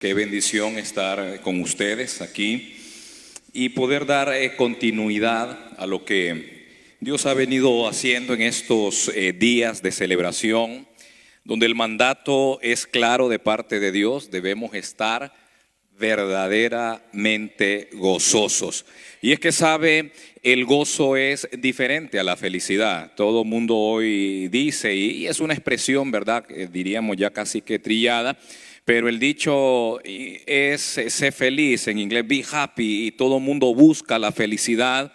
Qué bendición estar con ustedes aquí y poder dar continuidad a lo que Dios ha venido haciendo en estos días de celebración, donde el mandato es claro de parte de Dios: debemos estar verdaderamente gozosos. Y es que sabe, el gozo es diferente a la felicidad. Todo el mundo hoy dice, y es una expresión, ¿verdad? Diríamos ya casi que trillada, pero el dicho es sé feliz, en inglés be happy, y todo el mundo busca la felicidad.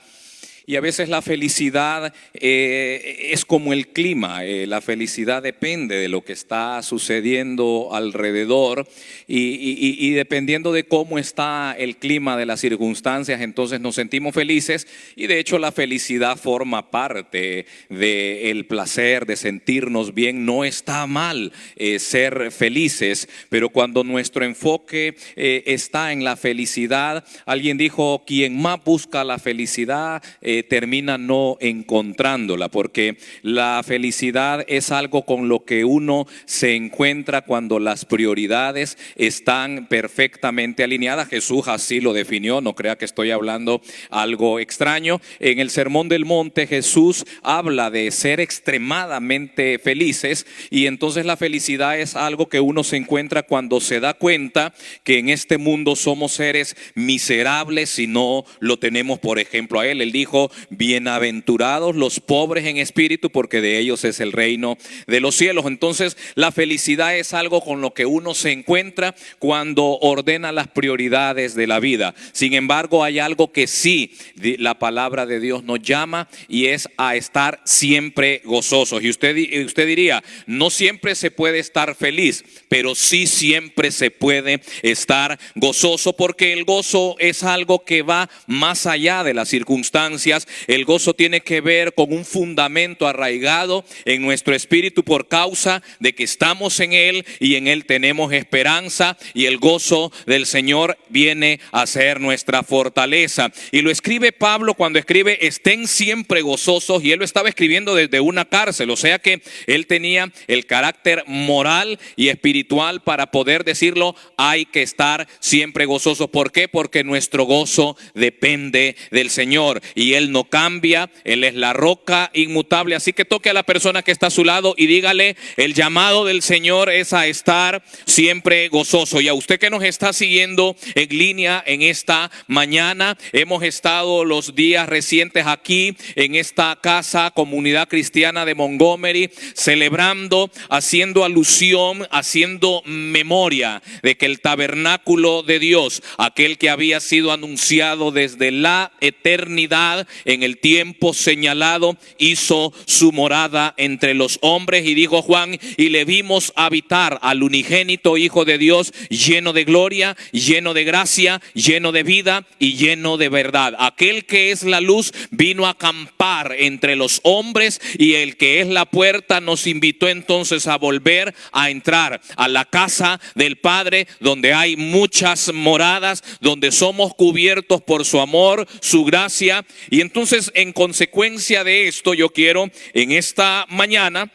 Y a veces la felicidad es como el clima, la felicidad depende de lo que está sucediendo alrededor y dependiendo de cómo está el clima, de las circunstancias, entonces nos sentimos felices. Y de hecho la felicidad forma parte del placer, de sentirnos bien. No está mal ser felices, pero cuando nuestro enfoque está en la felicidad, alguien dijo, quien más busca la felicidad termina no encontrándola, porque la felicidad es algo con lo que uno se encuentra cuando las prioridades están perfectamente alineadas. Jesús así lo definió, no crea que estoy hablando algo extraño. En el Sermón del Monte Jesús habla de ser extremadamente felices, y entonces la felicidad es algo que uno se encuentra cuando se da cuenta que en este mundo somos seres miserables si no lo tenemos, por ejemplo, a Él. Él dijo, bienaventurados los pobres en espíritu, porque de ellos es el reino de los cielos. Entonces la felicidad es algo con lo que uno se encuentra cuando ordena las prioridades de la vida. Sin embargo, hay algo que sí la palabra de Dios nos llama, y es a estar siempre gozosos. Y usted diría, no siempre se puede estar feliz, pero sí siempre se puede estar gozoso, porque el gozo es algo que va más allá de las circunstancias. El gozo tiene que ver con un fundamento arraigado en nuestro espíritu por causa de que estamos en Él y en Él tenemos esperanza, y el gozo del Señor viene a ser nuestra fortaleza. Y lo escribe Pablo cuando escribe estén siempre gozosos, y él lo estaba escribiendo desde una cárcel, o sea que él tenía el carácter moral y espiritual para poder decirlo, hay que estar siempre gozosos. ¿Por qué? Porque nuestro gozo depende del Señor y Él no cambia, Él es la roca inmutable. Así que toque a la persona que está a su lado y dígale, el llamado del Señor es a estar siempre gozoso. Y a usted que nos está siguiendo en línea en esta mañana, hemos estado los días recientes aquí en esta casa, Comunidad Cristiana de Montgomery, celebrando, haciendo alusión, haciendo memoria de que el tabernáculo de Dios, aquel que había sido anunciado desde la eternidad, en el tiempo señalado, hizo su morada entre los hombres. Y dijo Juan, y le vimos habitar al unigénito Hijo de Dios, lleno de gloria, lleno de gracia, lleno de vida y lleno de verdad. Aquel que es la luz vino a acampar entre los hombres, y el que es la puerta nos invitó entonces a volver a entrar a la casa del Padre, donde hay muchas moradas, donde somos cubiertos por su amor, su gracia. Y entonces, en consecuencia de esto, yo quiero en esta mañana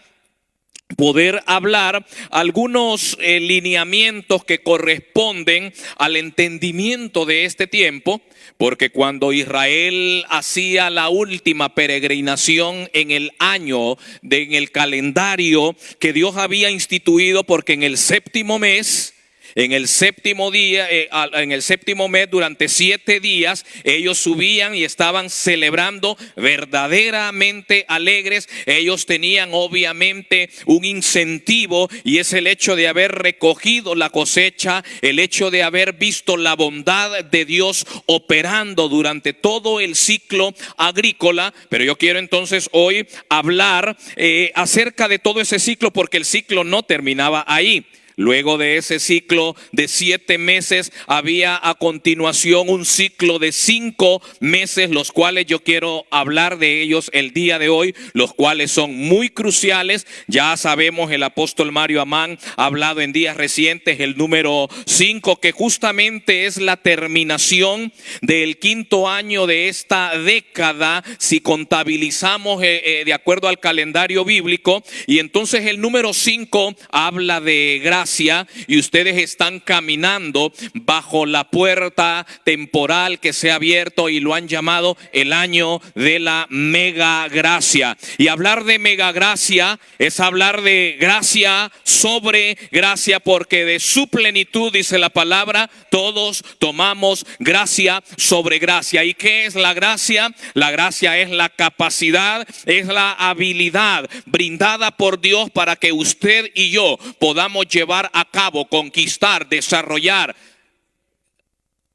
poder hablar algunos lineamientos que corresponden al entendimiento de este tiempo, porque cuando Israel hacía la última peregrinación en el año, en el calendario que Dios había instituido, porque en el séptimo mes, en el séptimo día, en el séptimo mes, durante 7 días, ellos subían y estaban celebrando verdaderamente alegres. Ellos tenían obviamente un incentivo, y es el hecho de haber recogido la cosecha, el hecho de haber visto la bondad de Dios operando durante todo el ciclo agrícola. Pero yo quiero entonces hoy hablar acerca de todo ese ciclo, porque el ciclo no terminaba ahí. Luego de ese ciclo de 7 meses había a continuación un ciclo de 5 meses, los cuales yo quiero hablar de ellos el día de hoy, los cuales son muy cruciales. Ya sabemos, el apóstol Mario Amán ha hablado en días recientes el número 5, que justamente es la terminación del 5.º año de esta década, si contabilizamos de acuerdo al calendario bíblico. Y entonces el número 5 habla de gracia. gracia y ustedes están caminando bajo la puerta temporal que se ha abierto y lo han llamado el año de la mega gracia. Y hablar de mega gracia es hablar de gracia sobre gracia, porque de su plenitud, dice la palabra, todos tomamos gracia sobre gracia. ¿Y qué es la gracia? La gracia es la capacidad, es la habilidad brindada por Dios para que usted y yo podamos llevar a cabo, conquistar, desarrollar,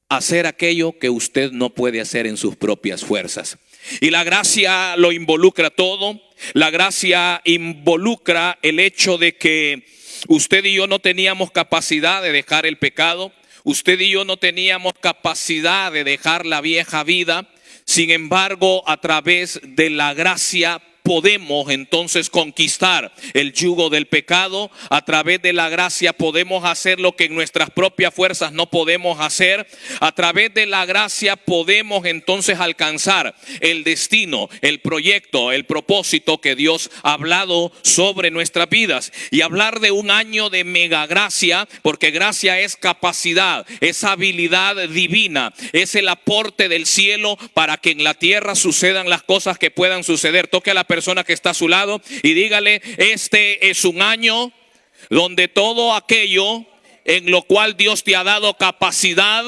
hacer aquello que usted no puede hacer en sus propias fuerzas. Y la gracia lo involucra todo. La gracia involucra el hecho de que usted y yo no teníamos capacidad de dejar el pecado. Usted y yo no teníamos capacidad de dejar la vieja vida. Sin embargo, a través de la gracia podemos entonces conquistar el yugo del pecado. A través de la gracia podemos hacer lo que en nuestras propias fuerzas no podemos hacer. A través de la gracia podemos entonces alcanzar el destino, el proyecto, el propósito que Dios ha hablado sobre nuestras vidas. Y hablar de un año de mega gracia, porque gracia es capacidad, es habilidad divina, es el aporte del cielo para que en la tierra sucedan las cosas que puedan suceder. Toque a la persona que está a su lado y dígale: este es un año donde todo aquello en lo cual Dios te ha dado capacidad,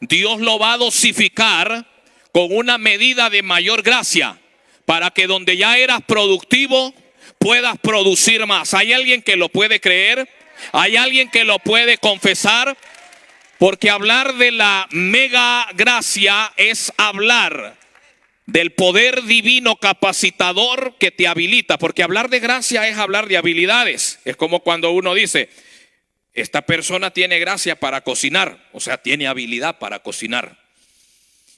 Dios lo va a dosificar con una medida de mayor gracia, para que donde ya eras productivo puedas producir más. ¿Hay alguien que lo puede creer? ¿Hay alguien que lo puede confesar? Porque hablar de la mega gracia es hablar del poder divino capacitador que te habilita. Porque hablar de gracia es hablar de habilidades. Es como cuando uno dice: esta persona tiene gracia para cocinar, o sea, tiene habilidad para cocinar.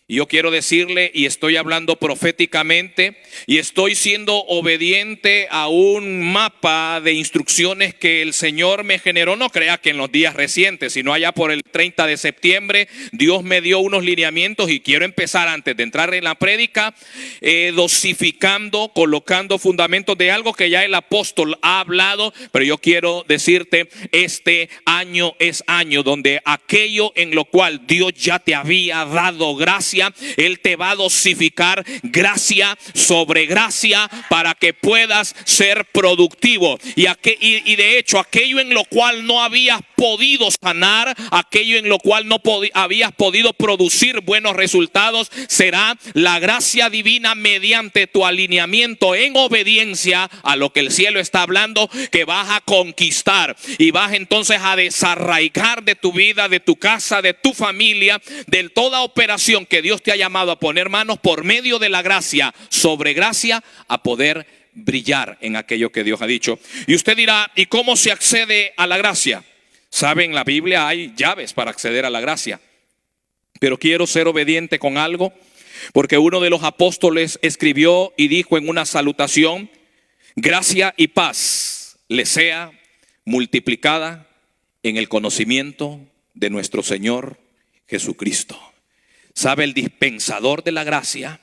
Y yo quiero decirle, y estoy hablando proféticamente, y estoy siendo obediente a un mapa de instrucciones que el Señor me generó. No crea que en los días recientes, sino allá por el 30 de septiembre, Dios me dio unos lineamientos, y quiero empezar, antes de entrar en la prédica, dosificando, colocando fundamentos de algo que ya el apóstol ha hablado. Pero yo quiero decirte, este año es año donde aquello en lo cual Dios ya te había dado gracia, Él te va a dosificar gracia sobre gracia para que puedas ser productivo. Y de hecho, aquello en lo cual no habías podido sanar, aquello en lo cual no habías podido producir buenos resultados, será la gracia divina mediante tu alineamiento en obediencia a lo que el cielo está hablando, que vas a conquistar y vas entonces a desarraigar de tu vida, de tu casa, de tu familia, de toda operación que Dios te ha llamado a poner manos por medio de la gracia sobre gracia, a poder brillar en aquello que Dios ha dicho. Y usted dirá: ¿y cómo se accede a la gracia? Sabe, en la Biblia hay llaves para acceder a la gracia. Pero quiero ser obediente con algo, porque uno de los apóstoles escribió y dijo en una salutación: gracia y paz le sea multiplicada en el conocimiento de nuestro Señor Jesucristo. ¿Sabe? El dispensador de la gracia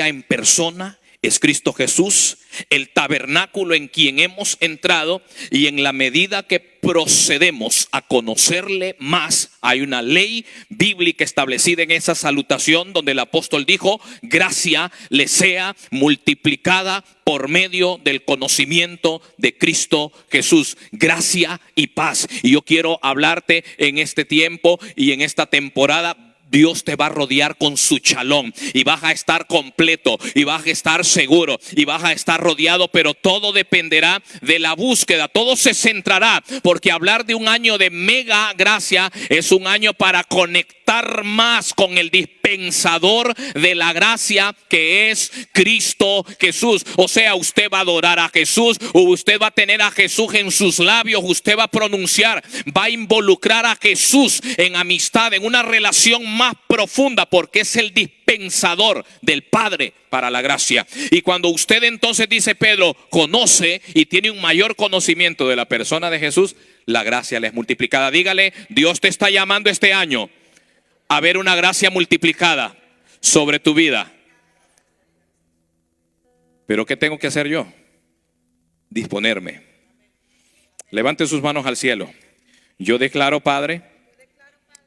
en persona, es Cristo Jesús, el tabernáculo en quien hemos entrado. Y en la medida que procedemos a conocerle más, hay una ley bíblica establecida en esa salutación, donde el apóstol dijo: gracia le sea multiplicada por medio del conocimiento de Cristo Jesús. Gracia y paz. Y yo quiero hablarte en este tiempo y en esta temporada. Dios te va a rodear con su shalom, y vas a estar completo, y vas a estar seguro, y vas a estar rodeado. Pero todo dependerá de la búsqueda, todo se centrará, porque hablar de un año de mega gracia es un año para conectar más con el dispensador de la gracia, que es Cristo Jesús. O sea, usted va a adorar a Jesús, o usted va a tener a Jesús en sus labios, usted va a pronunciar, va a involucrar a Jesús en amistad, en una relación más profunda, porque es el dispensador del Padre para la gracia. Y cuando usted entonces, dice Pedro, conoce y tiene un mayor conocimiento de la persona de Jesús, la gracia le es multiplicada. Dígale: Dios te está llamando este año a ver una gracia multiplicada sobre tu vida. Pero ¿qué tengo que hacer yo? Disponerme. Levante sus manos al cielo. Yo declaro, Padre,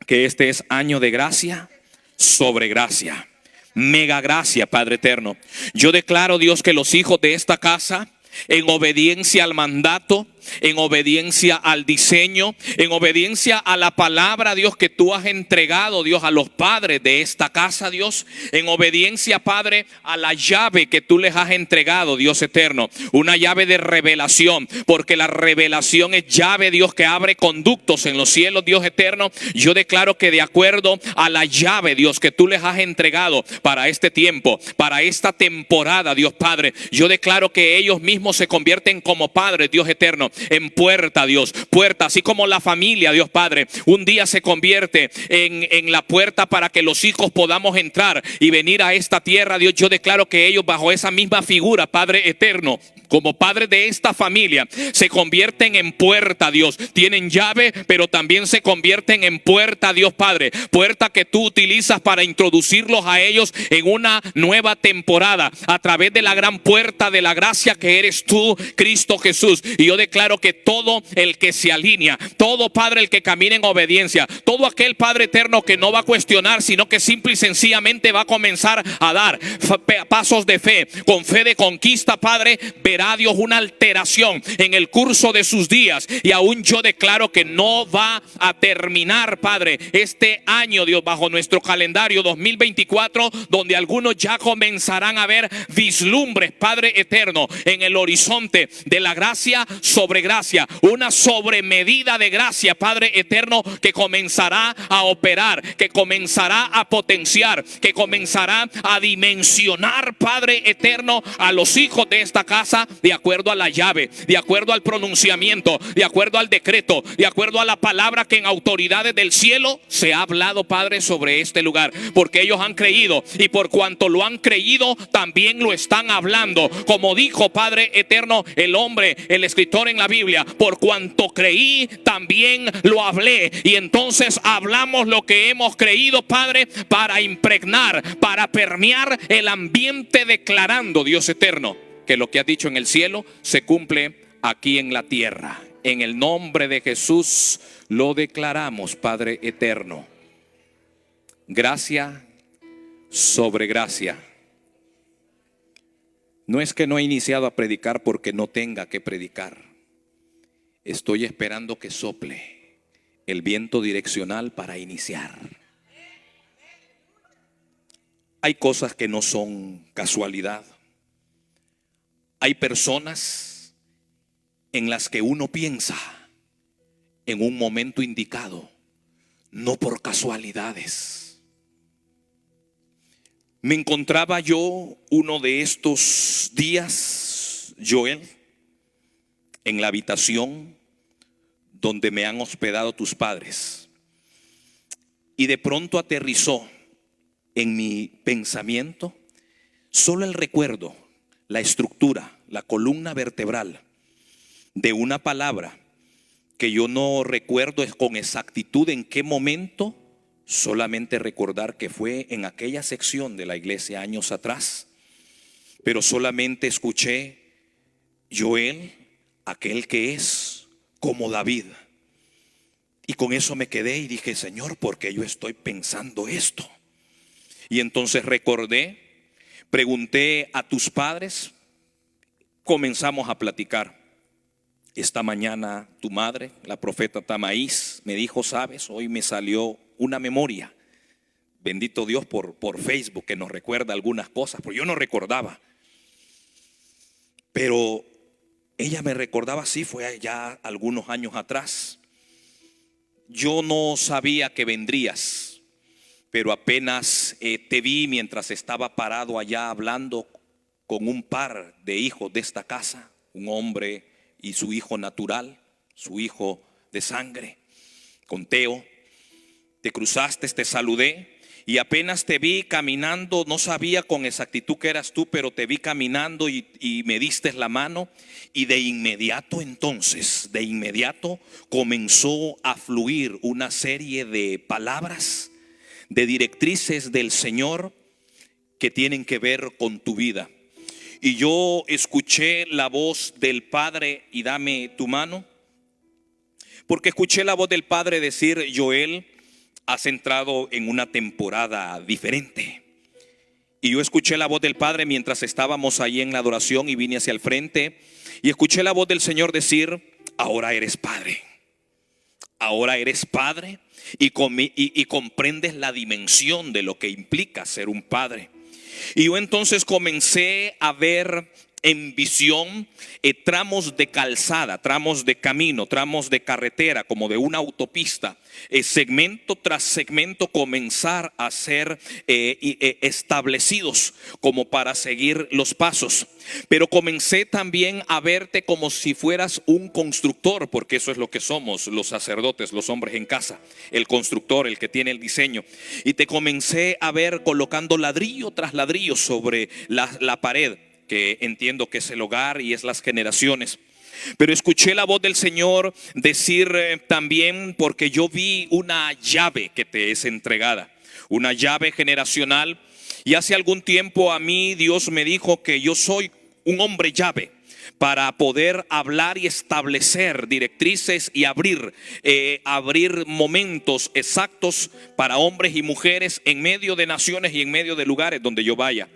que este es año de gracia sobre gracia. Mega gracia, Padre eterno. Yo declaro, Dios, que los hijos de esta casa, en obediencia al mandato, en obediencia al diseño, en obediencia a la palabra, Dios, que tú has entregado, Dios, a los padres de esta casa, Dios, en obediencia, Padre, a la llave que tú les has entregado, Dios eterno, una llave de revelación, porque la revelación es llave, Dios, que abre conductos en los cielos, Dios eterno. Yo declaro que de acuerdo a la llave, Dios, que tú les has entregado para este tiempo, para esta temporada, Dios Padre, yo declaro que ellos mismos se convierten como padres, Dios eterno, en puerta, Dios, puerta, así como la familia, Dios Padre, un día se convierte en la puerta para que los hijos podamos entrar y venir a esta tierra, Dios. Yo declaro que ellos, bajo esa misma figura, Padre eterno, como padres de esta familia, se convierten en puerta, Dios. Tienen llave, pero también se convierten en puerta, Dios Padre. Puerta que tú utilizas para introducirlos a ellos en una nueva temporada, a través de la gran puerta de la gracia que eres tú, Cristo Jesús. Y yo declaro que todo el que se alinea, todo Padre el que camina en obediencia, todo aquel Padre eterno que no va a cuestionar, sino que simple y sencillamente va a comenzar a dar pasos de fe, con fe de conquista, Padre, verá, Dios, una alteración en el curso de sus días. Y aún yo declaro que no va a terminar, Padre, este año, Dios, bajo nuestro calendario 2024, donde algunos ya comenzarán a ver vislumbres, Padre eterno, en el horizonte de la gracia sobre gracia, una sobremedida de gracia, Padre eterno, que comenzará a operar, que comenzará a potenciar, que comenzará a dimensionar, Padre eterno, a los hijos de esta casa, de acuerdo a la llave, de acuerdo al pronunciamiento, de acuerdo al decreto, de acuerdo a la palabra que en autoridades del cielo se ha hablado, Padre, sobre este lugar, porque ellos han creído, y por cuanto lo han creído, también lo están hablando, como dijo, Padre eterno, el hombre, el escritor en la Biblia: por cuanto creí, también lo hablé. Y entonces hablamos lo que hemos creído, Padre, para impregnar, para permear el ambiente, declarando, Dios eterno, que lo que has dicho en el cielo se cumple aquí en la tierra. En el nombre de Jesús lo declaramos, Padre eterno. Gracia sobre gracia. No es que no he iniciado a predicar porque no tenga que predicar. Estoy esperando que sople el viento direccional para iniciar. Hay cosas que no son casualidad. Hay personas en las que uno piensa en un momento indicado, no por casualidades. Me encontraba yo uno de estos días, Joel, en la habitación donde me han hospedado tus padres, y de pronto aterrizó en mi pensamiento solo el recuerdo, la estructura, la columna vertebral de una palabra que yo no recuerdo con exactitud en qué momento, solamente recordar que fue en aquella sección de la iglesia años atrás, pero solamente escuché: Joel, aquel que es como David. Y con eso me quedé y dije: Señor, ¿por qué yo estoy pensando esto? Y entonces recordé, pregunté a tus padres, comenzamos a platicar. Esta mañana tu madre, la profeta Tamaís, me dijo: sabes, hoy me salió una memoria, bendito Dios, por Facebook, que nos recuerda algunas cosas, porque yo no recordaba. Pero ella me recordaba, sí, fue ya algunos años atrás. Yo no sabía que vendrías, pero apenas te vi mientras estaba parado allá hablando con un par de hijos de esta casa, un hombre y su hijo natural, su hijo de sangre, con Teo. Te cruzaste, te saludé, y apenas te vi caminando, no sabía con exactitud que eras tú, pero te vi caminando y me diste la mano, y de inmediato entonces, de inmediato comenzó a fluir una serie de palabras, de directrices del Señor que tienen que ver con tu vida. Y yo escuché la voz del Padre: y dame tu mano, Porque escuché la voz del Padre decir: Joel, has entrado en una temporada diferente. Y yo escuché la voz del Padre mientras estábamos ahí en la adoración, y vine hacia el frente y escuché la voz del Señor decir: ahora eres padre. Ahora eres padre y comprendes la dimensión de lo que implica ser un padre. Y yo entonces comencé a ver en visión tramos de calzada, tramos de camino, tramos de carretera, como de una autopista, segmento tras segmento comenzar a ser establecidos como para seguir los pasos. Pero comencé también a verte como si fueras un constructor, porque eso es lo que somos los sacerdotes, los hombres en casa, el constructor, el que tiene el diseño. Y te comencé a ver colocando ladrillo tras ladrillo sobre la pared, que entiendo que es el hogar y es las generaciones. Pero escuché la voz del Señor decir también, porque yo vi una llave que te es entregada, una llave generacional. Y hace algún tiempo a mí Dios me dijo que yo soy un hombre llave para poder hablar y establecer directrices y abrir momentos exactos para hombres y mujeres en medio de naciones y en medio de lugares donde yo vaya.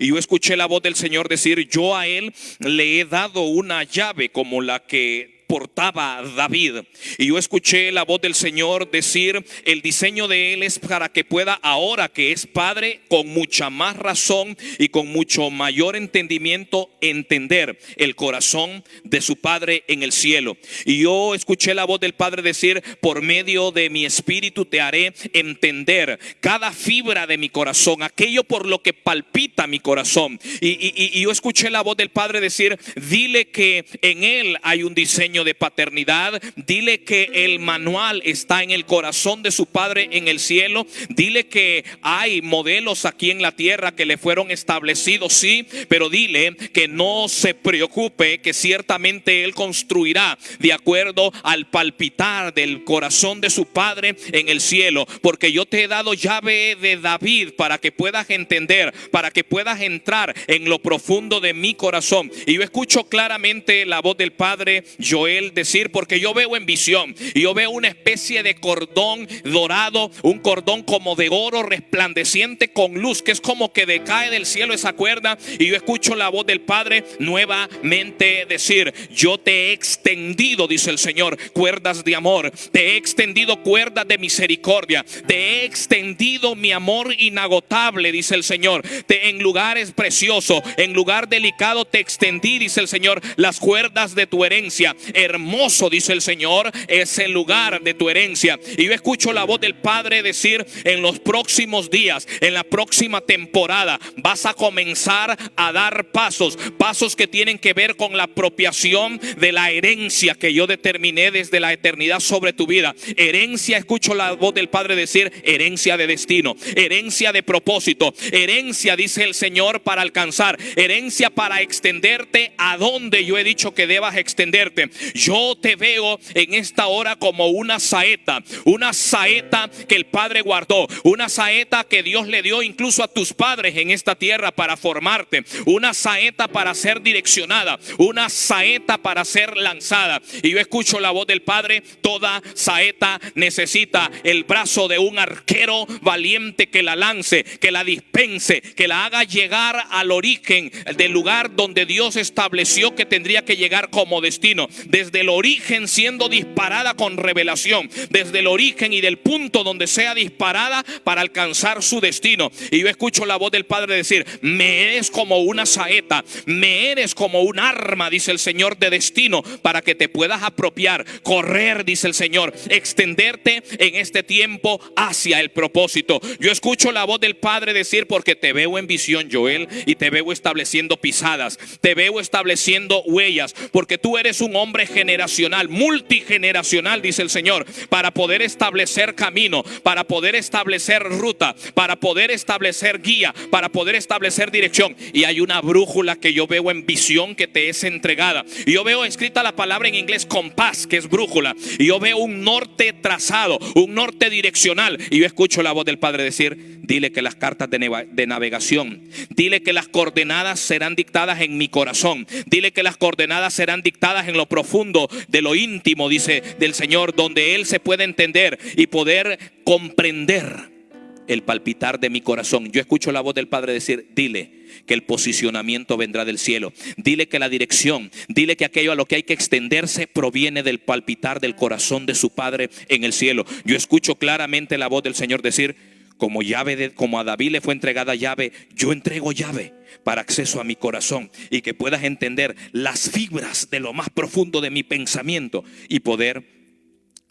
Y yo escuché la voz del Señor decir: yo a él le he dado una llave como la que portaba David. Y yo escuché la voz del Señor decir: el diseño de él es para que pueda, ahora que es padre, con mucha más razón y con mucho mayor entendimiento, entender el corazón de su Padre en el cielo. Y yo escuché la voz del Padre decir: por medio de mi espíritu te haré entender cada fibra de mi corazón, aquello por lo que palpita mi corazón. Y yo escuché la voz del Padre decir: dile que en él hay un diseño de paternidad, dile que el manual está en el corazón de su Padre en el cielo, dile que hay modelos aquí en la tierra que le fueron establecidos, sí, pero dile que no se preocupe, que ciertamente él construirá de acuerdo al palpitar del corazón de su Padre en el cielo, porque yo te he dado llave de David para que puedas entender, para que puedas entrar en lo profundo de mi corazón. Y yo escucho claramente la voz del Padre Joel decir, porque yo veo en visión, y yo veo una especie de cordón dorado, un cordón como de oro resplandeciente con luz, que es como que decae del cielo esa cuerda. Y yo escucho la voz del Padre nuevamente decir: yo te he extendido, dice el Señor, cuerdas de amor, te he extendido cuerdas de misericordia, te he extendido mi amor inagotable, dice el Señor, en lugares preciosos, en lugar delicado te extendí, dice el Señor, las cuerdas de tu herencia. Hermoso, dice el Señor, es el lugar de tu herencia. Y yo escucho la voz del Padre decir: en los próximos días, en la próxima temporada, vas a comenzar a dar pasos que tienen que ver con la apropiación de la herencia que yo determiné desde la eternidad sobre tu vida. Herencia, escucho la voz del Padre decir: herencia de destino, herencia de propósito, herencia, dice el Señor, para alcanzar, herencia para extenderte a donde yo he dicho que debas extenderte. Yo te veo en esta hora como una saeta que el Padre guardó, una saeta que Dios le dio incluso a tus padres en esta tierra para formarte, una saeta para ser direccionada, una saeta para ser lanzada. Y yo escucho la voz del Padre: toda saeta necesita el brazo de un arquero valiente que la lance, que la dispense, que la haga llegar al origen del lugar donde Dios estableció que tendría que llegar como destino. Desde el origen siendo disparada con revelación, desde el origen y del punto donde sea disparada para alcanzar su destino. Y yo escucho la voz del Padre decir: me eres como una saeta, me eres como un arma, dice el Señor, de destino, para que te puedas apropiar, correr, dice el Señor, extenderte en este tiempo hacia el propósito. Yo escucho la voz del Padre decir: porque te veo en visión, Joel, y te veo estableciendo pisadas, te veo estableciendo huellas, porque tú eres un hombre generacional, multigeneracional, dice el Señor, para poder establecer camino, para poder establecer ruta, para poder establecer guía, para poder establecer dirección. Y hay una brújula que yo veo en visión que te es entregada. Y yo veo escrita la palabra en inglés compás, que es brújula. Y yo veo un norte trazado, un norte direccional. Y yo escucho la voz del Padre decir: dile que las cartas de navegación, dile que las coordenadas serán dictadas en mi corazón, dile que las coordenadas serán dictadas en lo profundo profundo de lo íntimo, dice del Señor, donde Él se puede entender y poder comprender el palpitar de mi corazón. Yo escucho la voz del Padre decir: dile que el posicionamiento vendrá del cielo. Dile que la dirección, dile que aquello a lo que hay que extenderse proviene del palpitar del corazón de su Padre en el cielo. Yo escucho claramente la voz del Señor decir: como como a David le fue entregada llave, yo entrego llave para acceso a mi corazón, y que puedas entender las fibras de lo más profundo de mi pensamiento y poder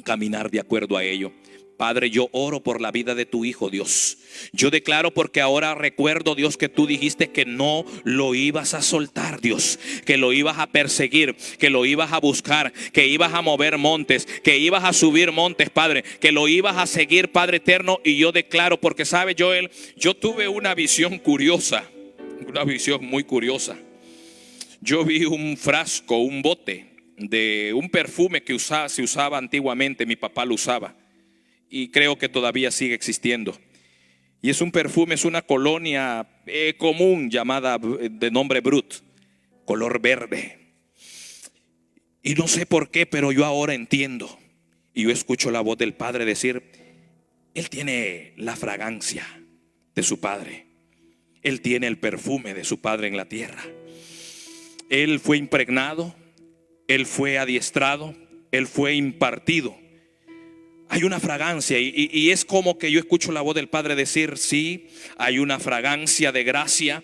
caminar de acuerdo a ello. Padre, yo oro por la vida de tu hijo, Dios. Yo declaro, porque ahora recuerdo, Dios, que tú dijiste que no lo ibas a soltar, Dios, que lo ibas a perseguir, que lo ibas a buscar, que ibas a mover montes, que ibas a subir montes, Padre, que lo ibas a seguir, Padre eterno. Y yo declaro, porque sabe, Joel, yo tuve una visión curiosa, una visión muy curiosa. Yo vi un frasco, un bote de un perfume que se usaba antiguamente, mi papá lo usaba, y creo que todavía sigue existiendo. Y es un perfume, es una colonia común llamada de nombre Brut, color verde. Y no sé por qué, pero yo ahora entiendo. Y yo escucho la voz del Padre decir: Él tiene la fragancia de su Padre. Él tiene el perfume de su Padre en la tierra. Él fue impregnado, Él fue adiestrado, Él fue impartido. Hay una fragancia y es como que yo escucho la voz del Padre decir: sí, hay una fragancia de gracia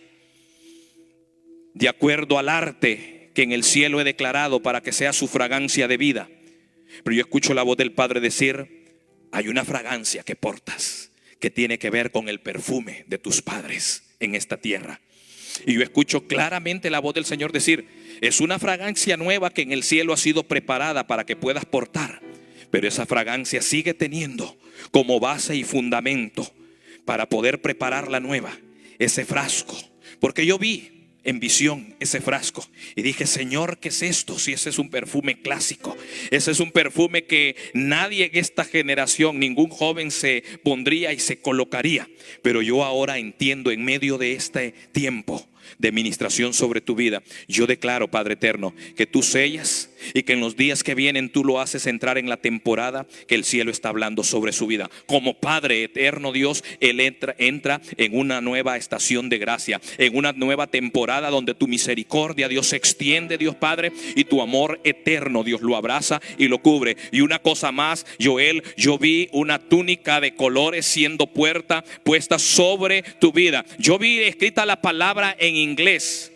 de acuerdo al arte que en el cielo he declarado para que sea su fragancia de vida. Pero yo escucho la voz del Padre decir: hay una fragancia que portas que tiene que ver con el perfume de tus padres en esta tierra. Y yo escucho claramente la voz del Señor decir: es una fragancia nueva que en el cielo ha sido preparada para que puedas portar. Pero esa fragancia sigue teniendo como base y fundamento para poder preparar la nueva, ese frasco. Porque yo vi en visión ese frasco y dije: Señor, ¿qué es esto? Si ese es un perfume clásico, ese es un perfume que nadie en esta generación, ningún joven se pondría y se colocaría. Pero yo ahora entiendo, en medio de este tiempo de ministración sobre tu vida, yo declaro, Padre eterno, que tú sellas y que en los días que vienen tú lo haces entrar en la temporada que el cielo está hablando sobre su vida. Como Padre eterno, Dios, Él entra en una nueva estación de gracia, en una nueva temporada donde tu misericordia, Dios, se extiende, Dios Padre, y tu amor eterno, Dios, lo abraza y lo cubre. Y una cosa más, Joel, yo vi una túnica de colores siendo puesta sobre tu vida. Yo vi escrita la palabra en inglés: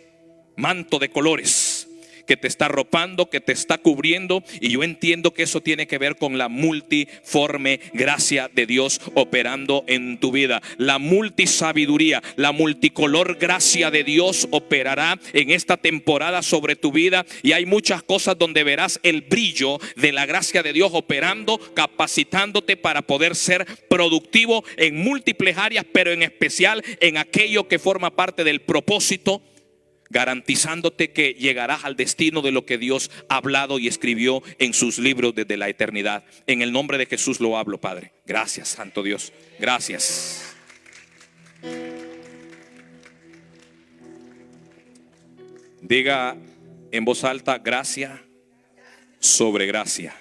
manto de colores, que te está arropando, que te está cubriendo. Y yo entiendo que eso tiene que ver con la multiforme gracia de Dios operando en tu vida. La multisabiduría, la multicolor gracia de Dios operará en esta temporada sobre tu vida. Y hay muchas cosas donde verás el brillo de la gracia de Dios operando, capacitándote para poder ser productivo en múltiples áreas, pero en especial en aquello que forma parte del propósito, garantizándote que llegarás al destino de lo que Dios ha hablado y escribió en sus libros desde la eternidad. En el nombre de Jesús lo hablo, Padre. Gracias, Santo Dios. Gracias. Diga en voz alta: gracia sobre gracia.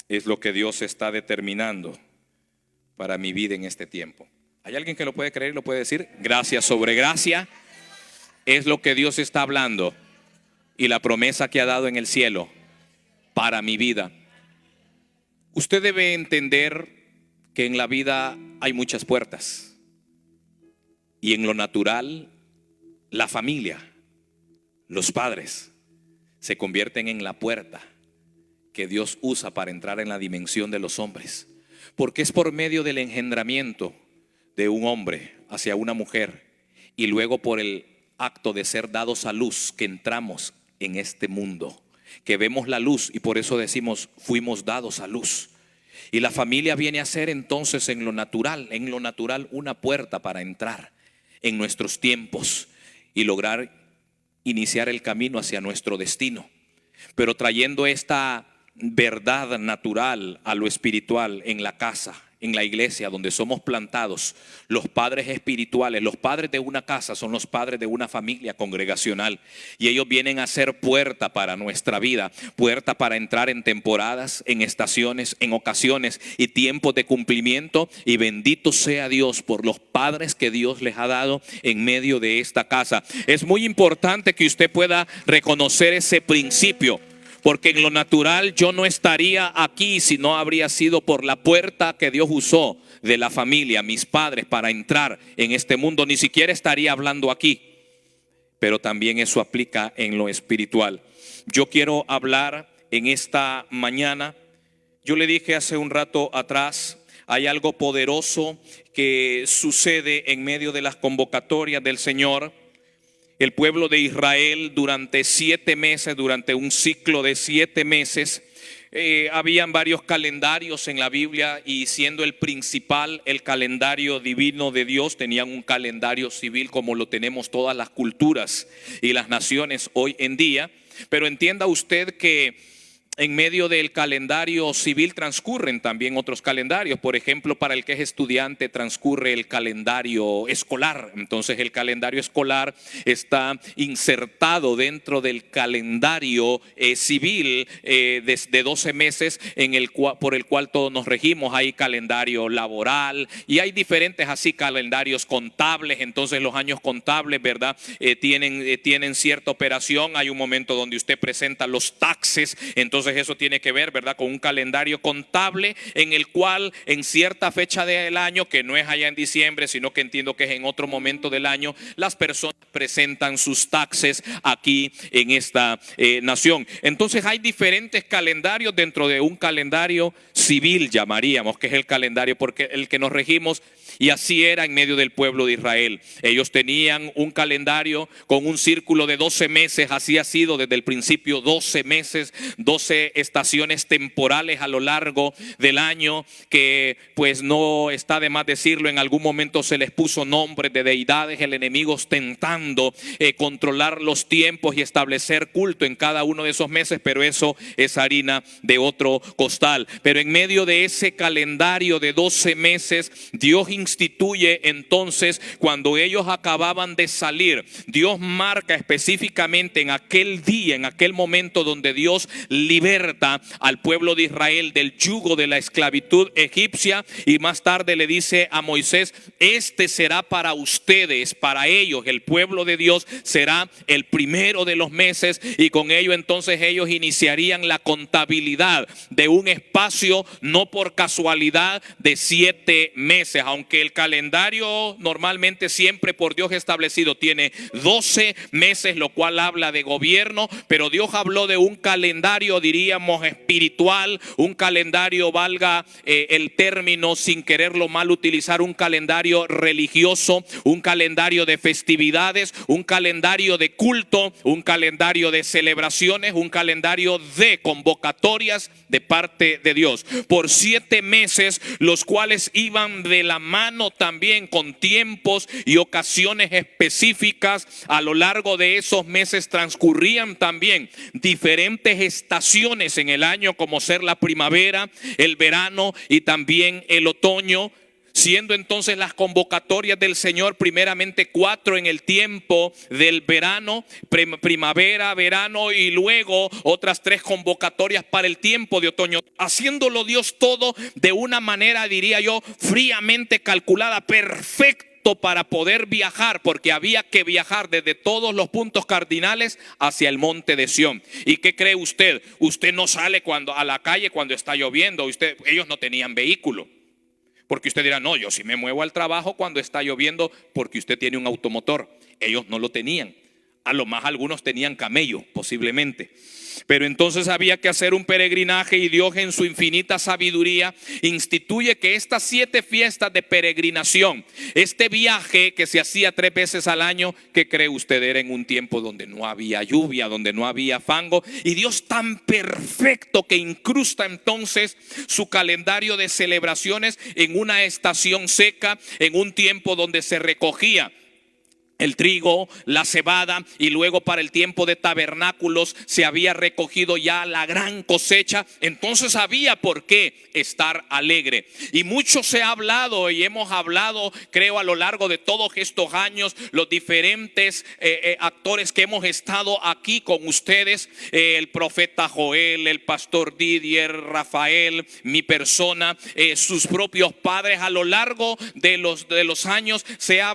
Es lo que Dios está determinando para mi vida en este tiempo. ¿Hay alguien que lo puede creer y lo puede decir? Gracia sobre gracia es lo que Dios está hablando y la promesa que ha dado en el cielo para mi vida. Usted debe entender que en la vida hay muchas puertas, y en lo natural, la familia, los padres, se convierten en la puerta que Dios usa para entrar en la dimensión de los hombres, porque es por medio del engendramiento de un hombre hacia una mujer y luego por el acto de ser dados a luz que entramos en este mundo, que vemos la luz, y por eso decimos: fuimos dados a luz. Y la familia viene a ser entonces en lo natural una puerta para entrar en nuestros tiempos y lograr iniciar el camino hacia nuestro destino. Pero trayendo esta verdad natural a lo espiritual en la casa, en la iglesia donde somos plantados, los padres espirituales, los padres de una casa son los padres de una familia congregacional, y ellos vienen a ser puerta para nuestra vida, puerta para entrar en temporadas, en estaciones, en ocasiones y tiempos de cumplimiento. Y bendito sea Dios por los padres que Dios les ha dado en medio de esta casa. Es muy importante que usted pueda reconocer ese principio, porque en lo natural yo no estaría aquí si no habría sido por la puerta que Dios usó de la familia, mis padres, para entrar en este mundo. Ni siquiera estaría hablando aquí. Pero también eso aplica en lo espiritual. Yo quiero hablar en esta mañana. Yo le dije hace un rato atrás, hay algo poderoso que sucede en medio de las convocatorias del Señor. El pueblo de Israel durante 7 meses, durante un ciclo de 7 meses, habían varios calendarios en la Biblia, y siendo el principal el calendario divino de Dios, tenían un calendario civil como lo tenemos todas las culturas y las naciones hoy en día. Pero entienda usted que en medio del calendario civil transcurren también otros calendarios. Por ejemplo, para el que es estudiante transcurre el calendario escolar. Entonces el calendario escolar está insertado dentro del calendario civil de 12 meses por el cual todos nos regimos. Hay calendario laboral y hay diferentes así calendarios contables. Entonces los años contables, ¿verdad? Tienen cierta operación. Hay un momento donde usted presenta los taxes. Entonces eso tiene que ver, ¿verdad?, con un calendario contable en el cual en cierta fecha del año, que no es allá en diciembre, sino que entiendo que es en otro momento del año, las personas presentan sus taxes aquí en esta nación. Entonces hay diferentes calendarios dentro de un calendario civil, llamaríamos, que es el calendario porque el que nos regimos. Y así era en medio del pueblo de Israel. Ellos tenían un calendario con un círculo de 12 meses. Así ha sido desde el principio, 12 meses, 12 estaciones temporales a lo largo del año, que pues no está de más decirlo, en algún momento se les puso nombres de deidades, el enemigo tentando controlar los tiempos y establecer culto en cada uno de esos meses, pero eso es harina de otro costal. Pero en medio de ese calendario de 12 meses, Dios instituye entonces, cuando ellos acababan de salir, Dios marca específicamente en aquel día, en aquel momento donde Dios liberta al pueblo de Israel del yugo de la esclavitud egipcia, y más tarde le dice a Moisés: este será para ustedes, para ellos, el pueblo de Dios será el primero de los meses, y con ello entonces ellos iniciarían la contabilidad de un espacio no por casualidad de 7 meses, aunque el calendario normalmente siempre por Dios establecido tiene 12 meses, lo cual habla de gobierno, pero Dios habló de un calendario, diríamos, espiritual, un calendario, valga el término sin quererlo mal utilizar, un calendario religioso, un calendario de festividades, un calendario de culto, un calendario de celebraciones, un calendario de convocatorias de parte de Dios por 7 meses, los cuales iban de la mano también con tiempos y ocasiones específicas. A lo largo de esos meses transcurrían también diferentes estaciones en el año, como ser la primavera, el verano y también el otoño, siendo entonces las convocatorias del Señor primeramente 4 en el tiempo del verano, primavera, verano, y luego otras 3 convocatorias para el tiempo de otoño, haciéndolo Dios todo de una manera, diría yo, fríamente calculada, perfecto para poder viajar, porque había que viajar desde todos los puntos cardinales hacia el monte de Sión. ¿Y qué cree usted? Usted no sale a la calle cuando está lloviendo. Ellos no tenían vehículo. Porque usted dirá: no, yo sí me muevo al trabajo cuando está lloviendo, porque usted tiene un automotor. Ellos no lo tenían. A lo más algunos tenían camello, posiblemente. Pero entonces había que hacer un peregrinaje, y Dios en su infinita sabiduría instituye que estas 7 fiestas de peregrinación, este viaje que se hacía 3 veces al año, ¿qué cree usted? Era en un tiempo donde no había lluvia, donde no había fango, y Dios tan perfecto que incrusta entonces su calendario de celebraciones en una estación seca, en un tiempo donde se recogía el trigo, la cebada, y luego para el tiempo de tabernáculos se había recogido ya la gran cosecha. Entonces había por qué estar alegre. Y mucho se ha hablado y hemos hablado, creo, a lo largo de todos estos años, los diferentes actores que hemos estado aquí con ustedes, el profeta Joel, el pastor Didier, Rafael, mi persona, sus propios padres. A lo largo de los años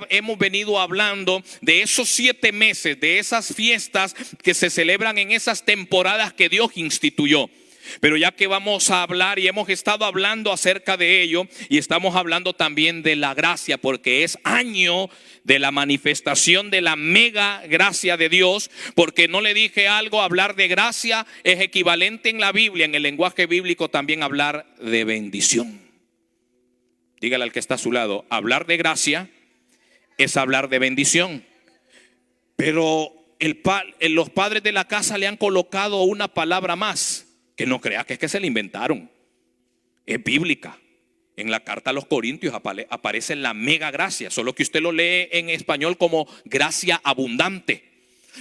hemos venido hablando de esos 7 meses, de esas fiestas que se celebran en esas temporadas que Dios instituyó. Pero ya que vamos a hablar y hemos estado hablando acerca de ello, y estamos hablando también de la gracia, porque es año de la manifestación de la mega gracia de Dios. Porque no le dije algo, hablar de gracia es equivalente en la Biblia, en el lenguaje bíblico, también hablar de bendición. Dígale al que está a su lado, hablar de gracia es hablar de bendición. Pero los padres de la casa le han colocado una palabra más, que no crea que es que se la inventaron. Es bíblica. En la carta a los Corintios aparece la mega gracia, solo que usted lo lee en español como gracia abundante.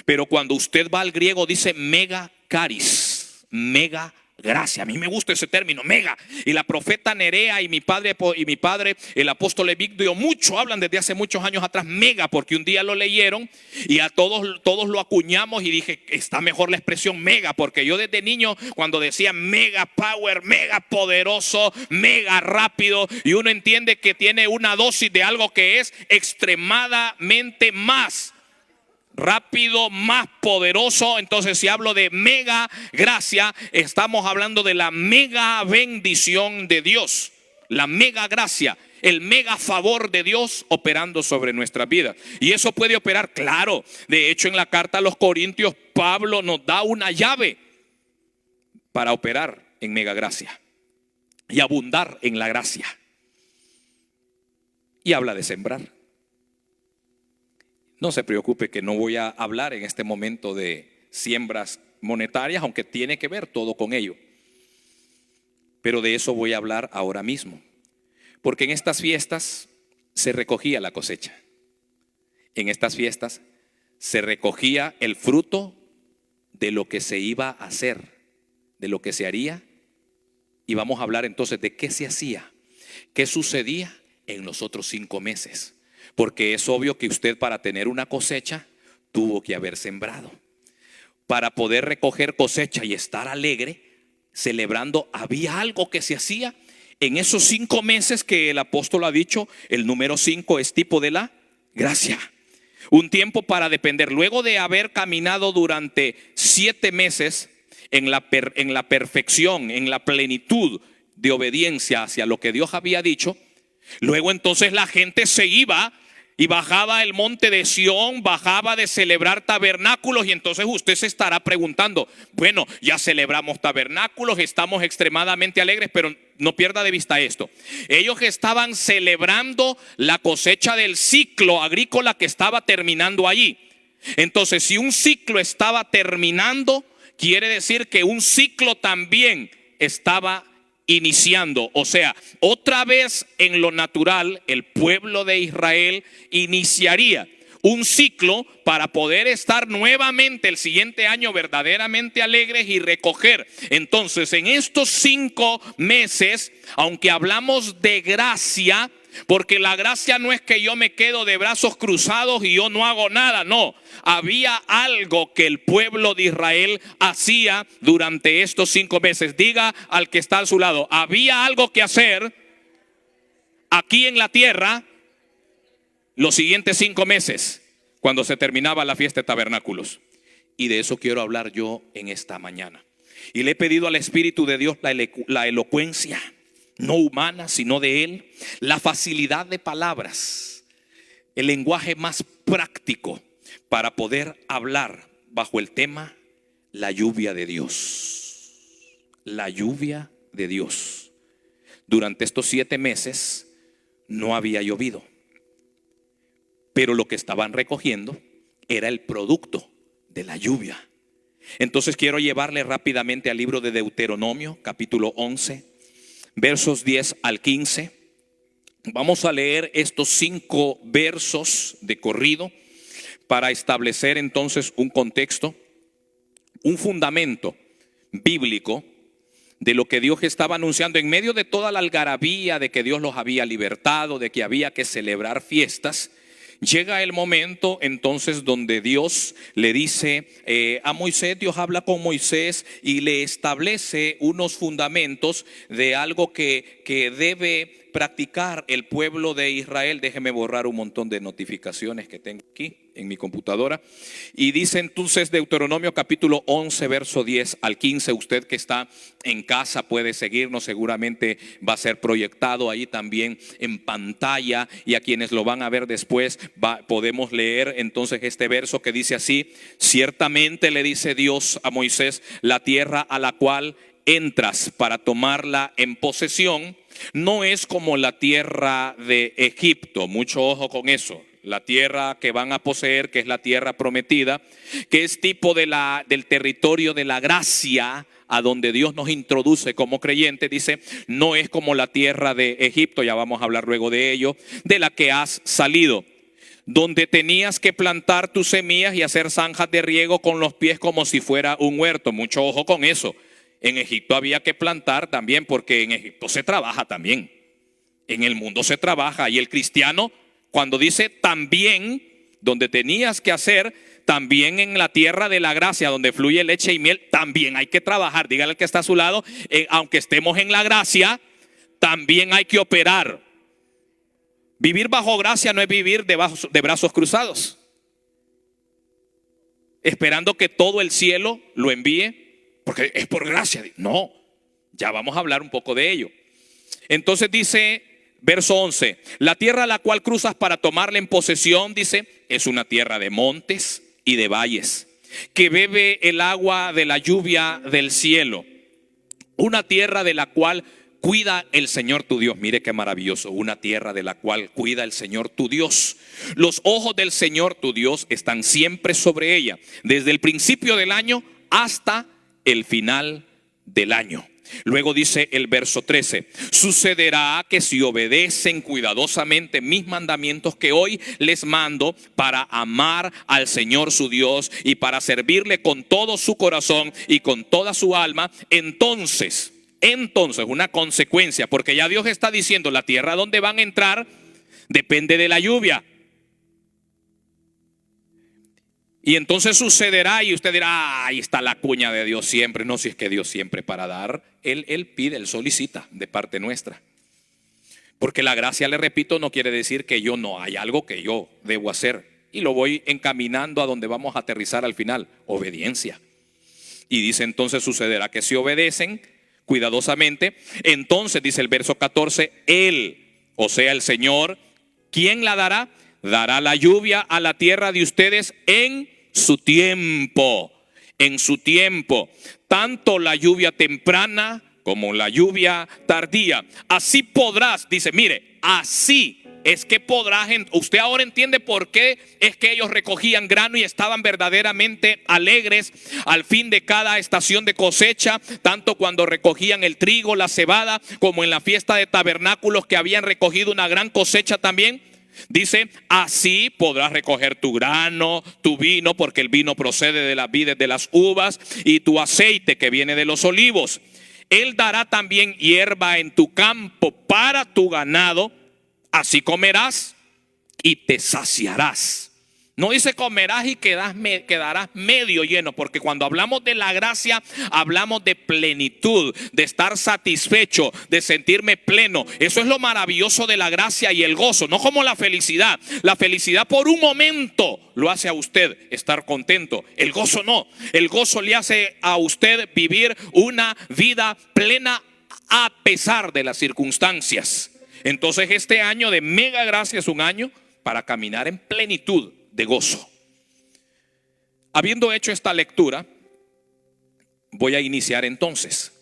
Pero cuando usted va al griego dice mega caris, mega gracia. A mí me gusta ese término, mega. Y la profeta Nerea y mi padre, el apóstol Evicdio, mucho hablan desde hace muchos años atrás mega, porque un día lo leyeron y a todos lo acuñamos, y dije, está mejor la expresión mega, porque yo desde niño cuando decía mega power, mega poderoso, mega rápido, y uno entiende que tiene una dosis de algo que es extremadamente más rápido, más poderoso. Entonces, si hablo de mega gracia, estamos hablando de la mega bendición de Dios, la mega gracia, el mega favor de Dios operando sobre nuestras vidas. Y eso puede operar, claro. De hecho, en la carta a los Corintios, Pablo nos da una llave para operar en mega gracia y abundar en la gracia. Y habla de sembrar. No se preocupe que no voy a hablar en este momento de siembras monetarias, aunque tiene que ver todo con ello. Pero de eso voy a hablar ahora mismo. Porque en estas fiestas se recogía la cosecha. En estas fiestas se recogía el fruto de lo que se iba a hacer, de lo que se haría. Y vamos a hablar entonces de qué se hacía, qué sucedía en los otros 5 meses. Porque es obvio que usted, para tener una cosecha, tuvo que haber sembrado. Para poder recoger cosecha y estar alegre, celebrando, había algo que se hacía en esos 5 meses que el apóstol ha dicho. El número 5 es tipo de la gracia. Un tiempo para depender. Luego de haber caminado durante 7 meses en la perfección, en la plenitud de obediencia hacia lo que Dios había dicho, luego entonces la gente se iba y bajaba el monte de Sión, bajaba de celebrar tabernáculos. Y entonces usted se estará preguntando, bueno, ya celebramos tabernáculos, estamos extremadamente alegres, pero no pierda de vista esto. Ellos estaban celebrando la cosecha del ciclo agrícola que estaba terminando allí. Entonces, si un ciclo estaba terminando, quiere decir que un ciclo también estaba iniciando. O sea, otra vez en lo natural, el pueblo de Israel iniciaría un ciclo para poder estar nuevamente el siguiente año verdaderamente alegres y recoger. Entonces, en estos 5 meses, aunque hablamos de gracia, porque la gracia no es que yo me quedo de brazos cruzados y yo no hago nada, no. Había algo que el pueblo de Israel hacía durante estos 5 meses. Diga al que está a su lado, había algo que hacer aquí en la tierra los siguientes 5 meses, cuando se terminaba la fiesta de tabernáculos. Y de eso quiero hablar yo en esta mañana. Y le he pedido al Espíritu de Dios la elocuencia, no humana, sino de Él, la facilidad de palabras, el lenguaje más práctico para poder hablar bajo el tema la lluvia de Dios. La lluvia de Dios. Durante estos 7 meses no había llovido, pero lo que estaban recogiendo era el producto de la lluvia. Entonces quiero llevarle rápidamente al libro de Deuteronomio, capítulo 11, versos 10 al 15. Vamos a leer estos 5 versos de corrido. para establecer entonces un contexto, un fundamento bíblico de lo que Dios estaba anunciando en medio de toda la algarabía de que Dios los había libertado, de que había que celebrar fiestas. Llega el momento entonces donde Dios le dice a Moisés, Dios habla con Moisés y le establece unos fundamentos de algo que debe practicar el pueblo de Israel. Déjeme borrar un montón de notificaciones que tengo aquí en mi computadora. Y dice entonces Deuteronomio capítulo 11, verso 10 al 15. Usted que está en casa puede seguirnos, seguramente va a ser proyectado ahí también en pantalla, y a quienes lo van a ver después podemos leer entonces este verso que dice así: ciertamente le dice Dios a Moisés, la tierra a la cual entras para tomarla en posesión no es como la tierra de Egipto. Mucho ojo con eso. La tierra que van a poseer, que es la tierra prometida, que es tipo del territorio de la gracia a donde Dios nos introduce como creyentes, dice, no es como la tierra de Egipto, ya vamos a hablar luego de ello, de la que has salido, donde tenías que plantar tus semillas y hacer zanjas de riego con los pies como si fuera un huerto. Mucho ojo con eso. En Egipto había que plantar también, porque en Egipto se trabaja también. En el mundo se trabaja, y el cristiano, cuando dice también, donde tenías que hacer, también en la tierra de la gracia, donde fluye leche y miel, también hay que trabajar. Dígale al que está a su lado, aunque estemos en la gracia, también hay que operar. Vivir bajo gracia no es vivir de brazos cruzados, esperando que todo el cielo lo envíe, porque es por gracia. No, ya vamos a hablar un poco de ello. Entonces dice, verso 11, la tierra a la cual cruzas para tomarla en posesión, dice, es una tierra de montes y de valles, que bebe el agua de la lluvia del cielo. Una tierra de la cual cuida el Señor tu Dios. Mire qué maravilloso, una tierra de la cual cuida el Señor tu Dios. Los ojos del Señor tu Dios están siempre sobre ella, desde el principio del año hasta el final del año. Luego dice el verso 13, sucederá que si obedecen cuidadosamente mis mandamientos que hoy les mando para amar al Señor su Dios y para servirle con todo su corazón y con toda su alma, entonces una consecuencia, porque ya Dios está diciendo, la tierra donde van a entrar depende de la lluvia. Y entonces sucederá, y usted dirá, ahí está la cuña de Dios siempre. No, si es que Dios siempre para dar, Él pide, Él solicita de parte nuestra. Porque la gracia, le repito, no quiere decir que yo no, hay algo que yo debo hacer. Y lo voy encaminando a donde vamos a aterrizar al final, obediencia. Y dice entonces sucederá que si obedecen cuidadosamente, entonces dice el verso 14, Él, o sea el Señor, ¿quién la dará? Dará la lluvia a la tierra de ustedes en su tiempo, tanto la lluvia temprana como la lluvia tardía. Así podrás, dice, mire, así es que podrás. Usted ahora entiende por qué es que ellos recogían grano y estaban verdaderamente alegres al fin de cada estación de cosecha, tanto cuando recogían el trigo, la cebada, como en la fiesta de tabernáculos que habían recogido una gran cosecha también. Dice, así podrás recoger tu grano, tu vino, porque el vino procede de las vides de las uvas, y tu aceite que viene de los olivos. Él dará también hierba en tu campo para tu ganado, así comerás y te saciarás. No dice comerás y quedarás medio lleno, porque cuando hablamos de la gracia, hablamos de plenitud, de estar satisfecho, de sentirme pleno. Eso es lo maravilloso de la gracia y el gozo, no como la felicidad. La felicidad por un momento lo hace a usted estar contento, el gozo no. El gozo le hace a usted vivir una vida plena a pesar de las circunstancias. Entonces este año de mega gracia es un año para caminar en plenitud de gozo. Habiendo hecho esta lectura, voy a iniciar entonces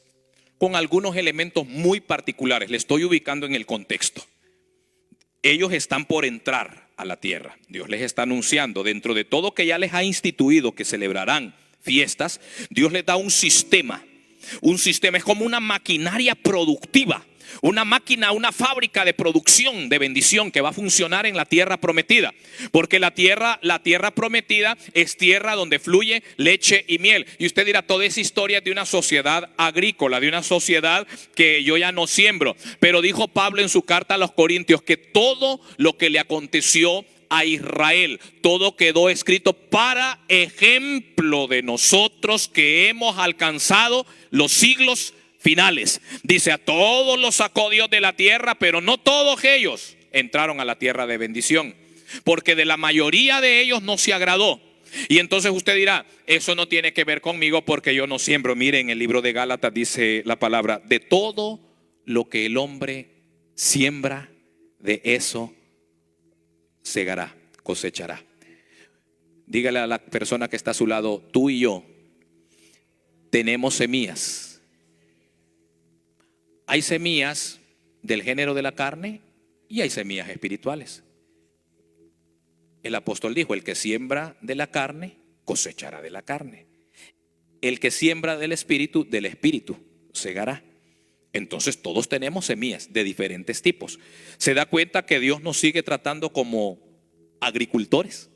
con algunos elementos muy particulares. Le estoy ubicando en el contexto. Ellos están por entrar a la tierra. Dios les está anunciando, dentro de todo que ya les ha instituido que celebrarán fiestas, Dios les da un sistema. Un sistema es como una maquinaria productiva, una máquina, una fábrica de producción de bendición que va a funcionar en la tierra prometida. Porque la tierra prometida es tierra donde fluye leche y miel. Y usted dirá, toda esa historia es de una sociedad agrícola, de una sociedad que yo ya no siembro. Pero dijo Pablo en su carta a los Corintios que todo lo que le aconteció a Israel, todo quedó escrito para ejemplo de nosotros que hemos alcanzado los siglos finales. Dice, a todos los sacó Dios de la tierra, pero no todos ellos entraron a la tierra de bendición, porque de la mayoría de ellos no se agradó. Y entonces usted dirá, eso no tiene que ver conmigo porque yo no siembro. Mire, en el libro de Gálatas dice la palabra, de todo lo que el hombre siembra, de eso segará, cosechará. Dígale a la persona que está a su lado, tú y yo tenemos semillas. Hay semillas del género de la carne y hay semillas espirituales. El apóstol dijo, el que siembra de la carne, cosechará de la carne. El que siembra del espíritu segará. Entonces todos tenemos semillas de diferentes tipos. Se da cuenta que Dios nos sigue tratando como agricultores.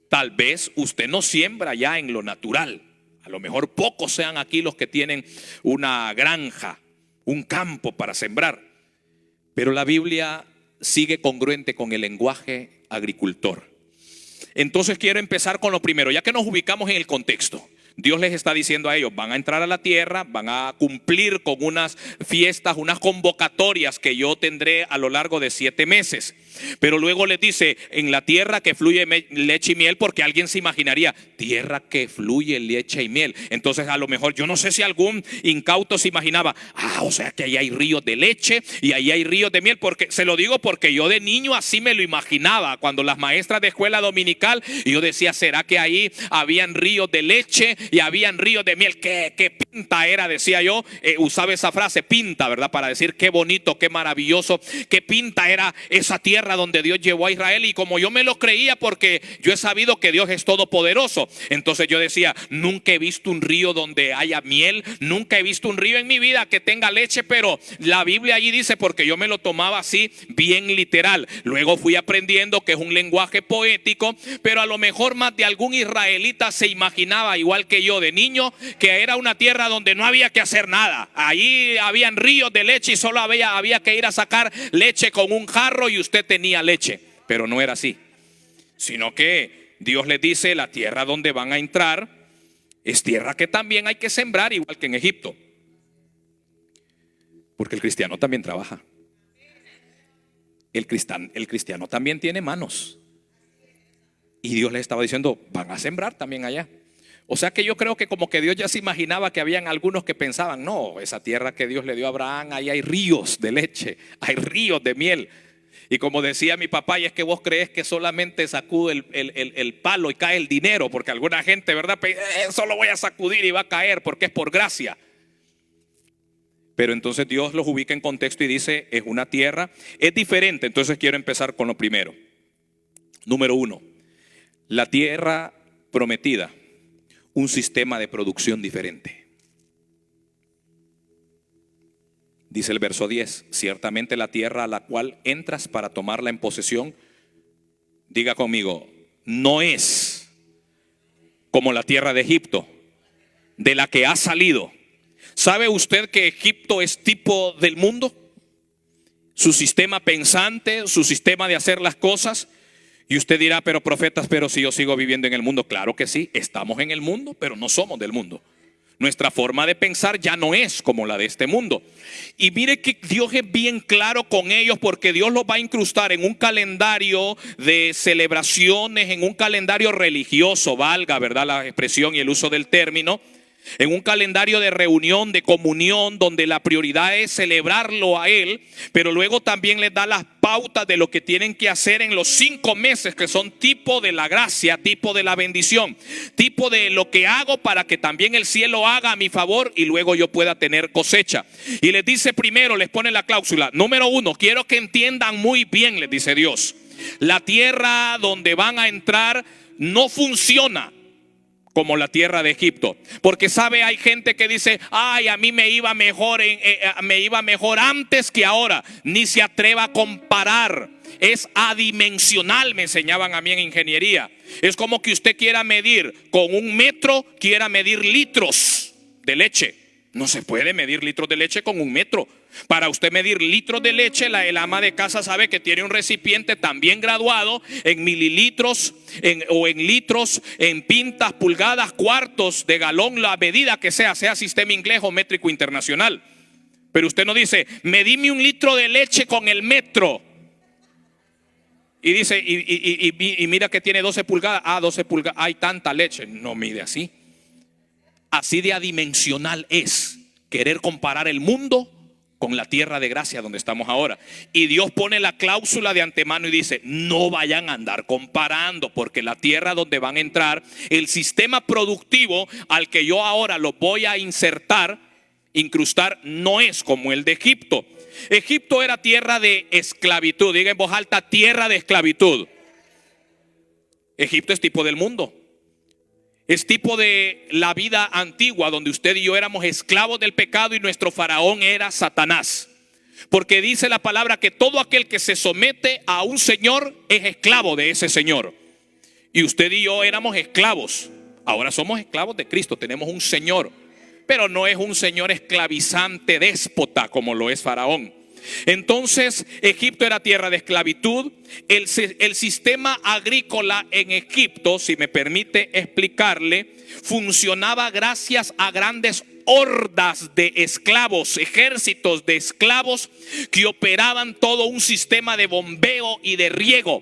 Tal vez usted no siembra ya en lo natural. A lo mejor pocos sean aquí los que tienen una granja, un campo para sembrar. Pero la Biblia sigue congruente con el lenguaje agricultor. Entonces quiero empezar con lo primero, ya que nos ubicamos en el contexto. Dios les está diciendo a ellos, van a entrar a la tierra, van a cumplir con unas fiestas, unas convocatorias que yo tendré a lo largo de 7 meses. Pero luego les dice, en la tierra que fluye leche y miel, porque alguien se imaginaría, tierra que fluye leche y miel. Entonces a lo mejor, yo no sé si algún incauto se imaginaba, o sea que ahí hay ríos de leche y ahí hay ríos de miel. Porque se lo digo porque yo de niño así me lo imaginaba, cuando las maestras de escuela dominical, y yo decía, ¿será que ahí habían ríos de leche y habían ríos de miel? ¿Qué pinta era? Decía yo, usaba esa frase, pinta, ¿verdad? Para decir qué bonito, qué maravilloso, qué pinta era esa tierra donde Dios llevó a Israel. Y como yo me lo creía, porque yo he sabido que Dios es todopoderoso, entonces yo decía, nunca he visto un río donde haya miel, nunca he visto un río en mi vida que tenga leche, pero la Biblia allí dice, porque yo me lo tomaba así bien literal. Luego fui aprendiendo que es un lenguaje poético, pero a lo mejor más de algún israelita se imaginaba, igual que yo de niño, que era una tierra donde no había que hacer nada. Ahí habían ríos de leche y solo había que ir a sacar leche con un jarro y usted tenía leche. Pero no era así, sino que Dios les dice, la tierra donde van a entrar es tierra que también hay que sembrar, igual que en Egipto. Porque el cristiano también trabaja. El cristiano también tiene manos. Y Dios les estaba diciendo, van a sembrar también allá. O sea que yo creo que como que Dios ya se imaginaba que habían algunos que pensaban, no, esa tierra que Dios le dio a Abraham, ahí hay ríos de leche, hay ríos de miel. Y como decía mi papá, y es que vos crees que solamente sacude el palo y cae el dinero, porque alguna gente, ¿verdad? Solo voy a sacudir y va a caer porque es por gracia. Pero entonces Dios los ubica en contexto y dice, es una tierra, es diferente. Entonces quiero empezar con lo primero. Número 1, la tierra prometida, un sistema de producción diferente. Dice el verso 10, ciertamente la tierra a la cual entras para tomarla en posesión, diga conmigo, no es como la tierra de Egipto, de la que ha salido. ¿Sabe usted que Egipto es tipo del mundo? Su sistema pensante, su sistema de hacer las cosas. Y usted dirá, pero profetas, pero si yo sigo viviendo en el mundo. Claro que sí, estamos en el mundo, pero no somos del mundo. Nuestra forma de pensar ya no es como la de este mundo. Y mire que Dios es bien claro con ellos, porque Dios los va a incrustar en un calendario de celebraciones, en un calendario religioso, valga, ¿verdad?, la expresión y el uso del término. En un calendario de reunión, de comunión, donde la prioridad es celebrarlo a Él, pero luego también les da las pautas de lo que tienen que hacer en los 5 meses, que son tipo de la gracia, tipo de la bendición, tipo de lo que hago para que también el cielo haga a mi favor y luego yo pueda tener cosecha. Y les dice primero, les pone la cláusula, número 1, quiero que entiendan muy bien, les dice Dios, la tierra donde van a entrar no funciona como la tierra de Egipto. Porque sabe, hay gente que dice, ay, a mí me iba mejor antes que ahora. Ni se atreva a comparar. Es adimensional, me enseñaban a mí en ingeniería. Es como que usted quiera medir con un metro, quiera medir litros de leche. No se puede medir litros de leche con un metro. Para usted medir litros de leche, el ama de casa sabe que tiene un recipiente también graduado en mililitros o en litros, en pintas, pulgadas, cuartos de galón, la medida que sea sistema inglés o métrico internacional. Pero usted no dice, medime un litro de leche con el metro. Y dice, y mira que tiene 12 pulgadas. 12 pulgadas, hay tanta leche. No mide así. Así de adimensional es querer comparar el mundo con la tierra de gracia donde estamos ahora. Y Dios pone la cláusula de antemano y dice, no vayan a andar comparando, porque la tierra donde van a entrar, el sistema productivo al que yo ahora lo voy a incrustar, no es como el de Egipto. Egipto era tierra de esclavitud. Diga en voz alta, tierra de esclavitud. Egipto es tipo del mundo. Es tipo de la vida antigua donde usted y yo éramos esclavos del pecado y nuestro faraón era Satanás. Porque dice la palabra que todo aquel que se somete a un señor es esclavo de ese señor. Y usted y yo éramos esclavos. Ahora somos esclavos de Cristo, tenemos un señor. Pero no es un señor esclavizante, déspota como lo es Faraón. Entonces Egipto era tierra de esclavitud. El sistema agrícola en Egipto, si me permite explicarle, funcionaba gracias a grandes hordas de esclavos, ejércitos de esclavos que operaban todo un sistema de bombeo y de riego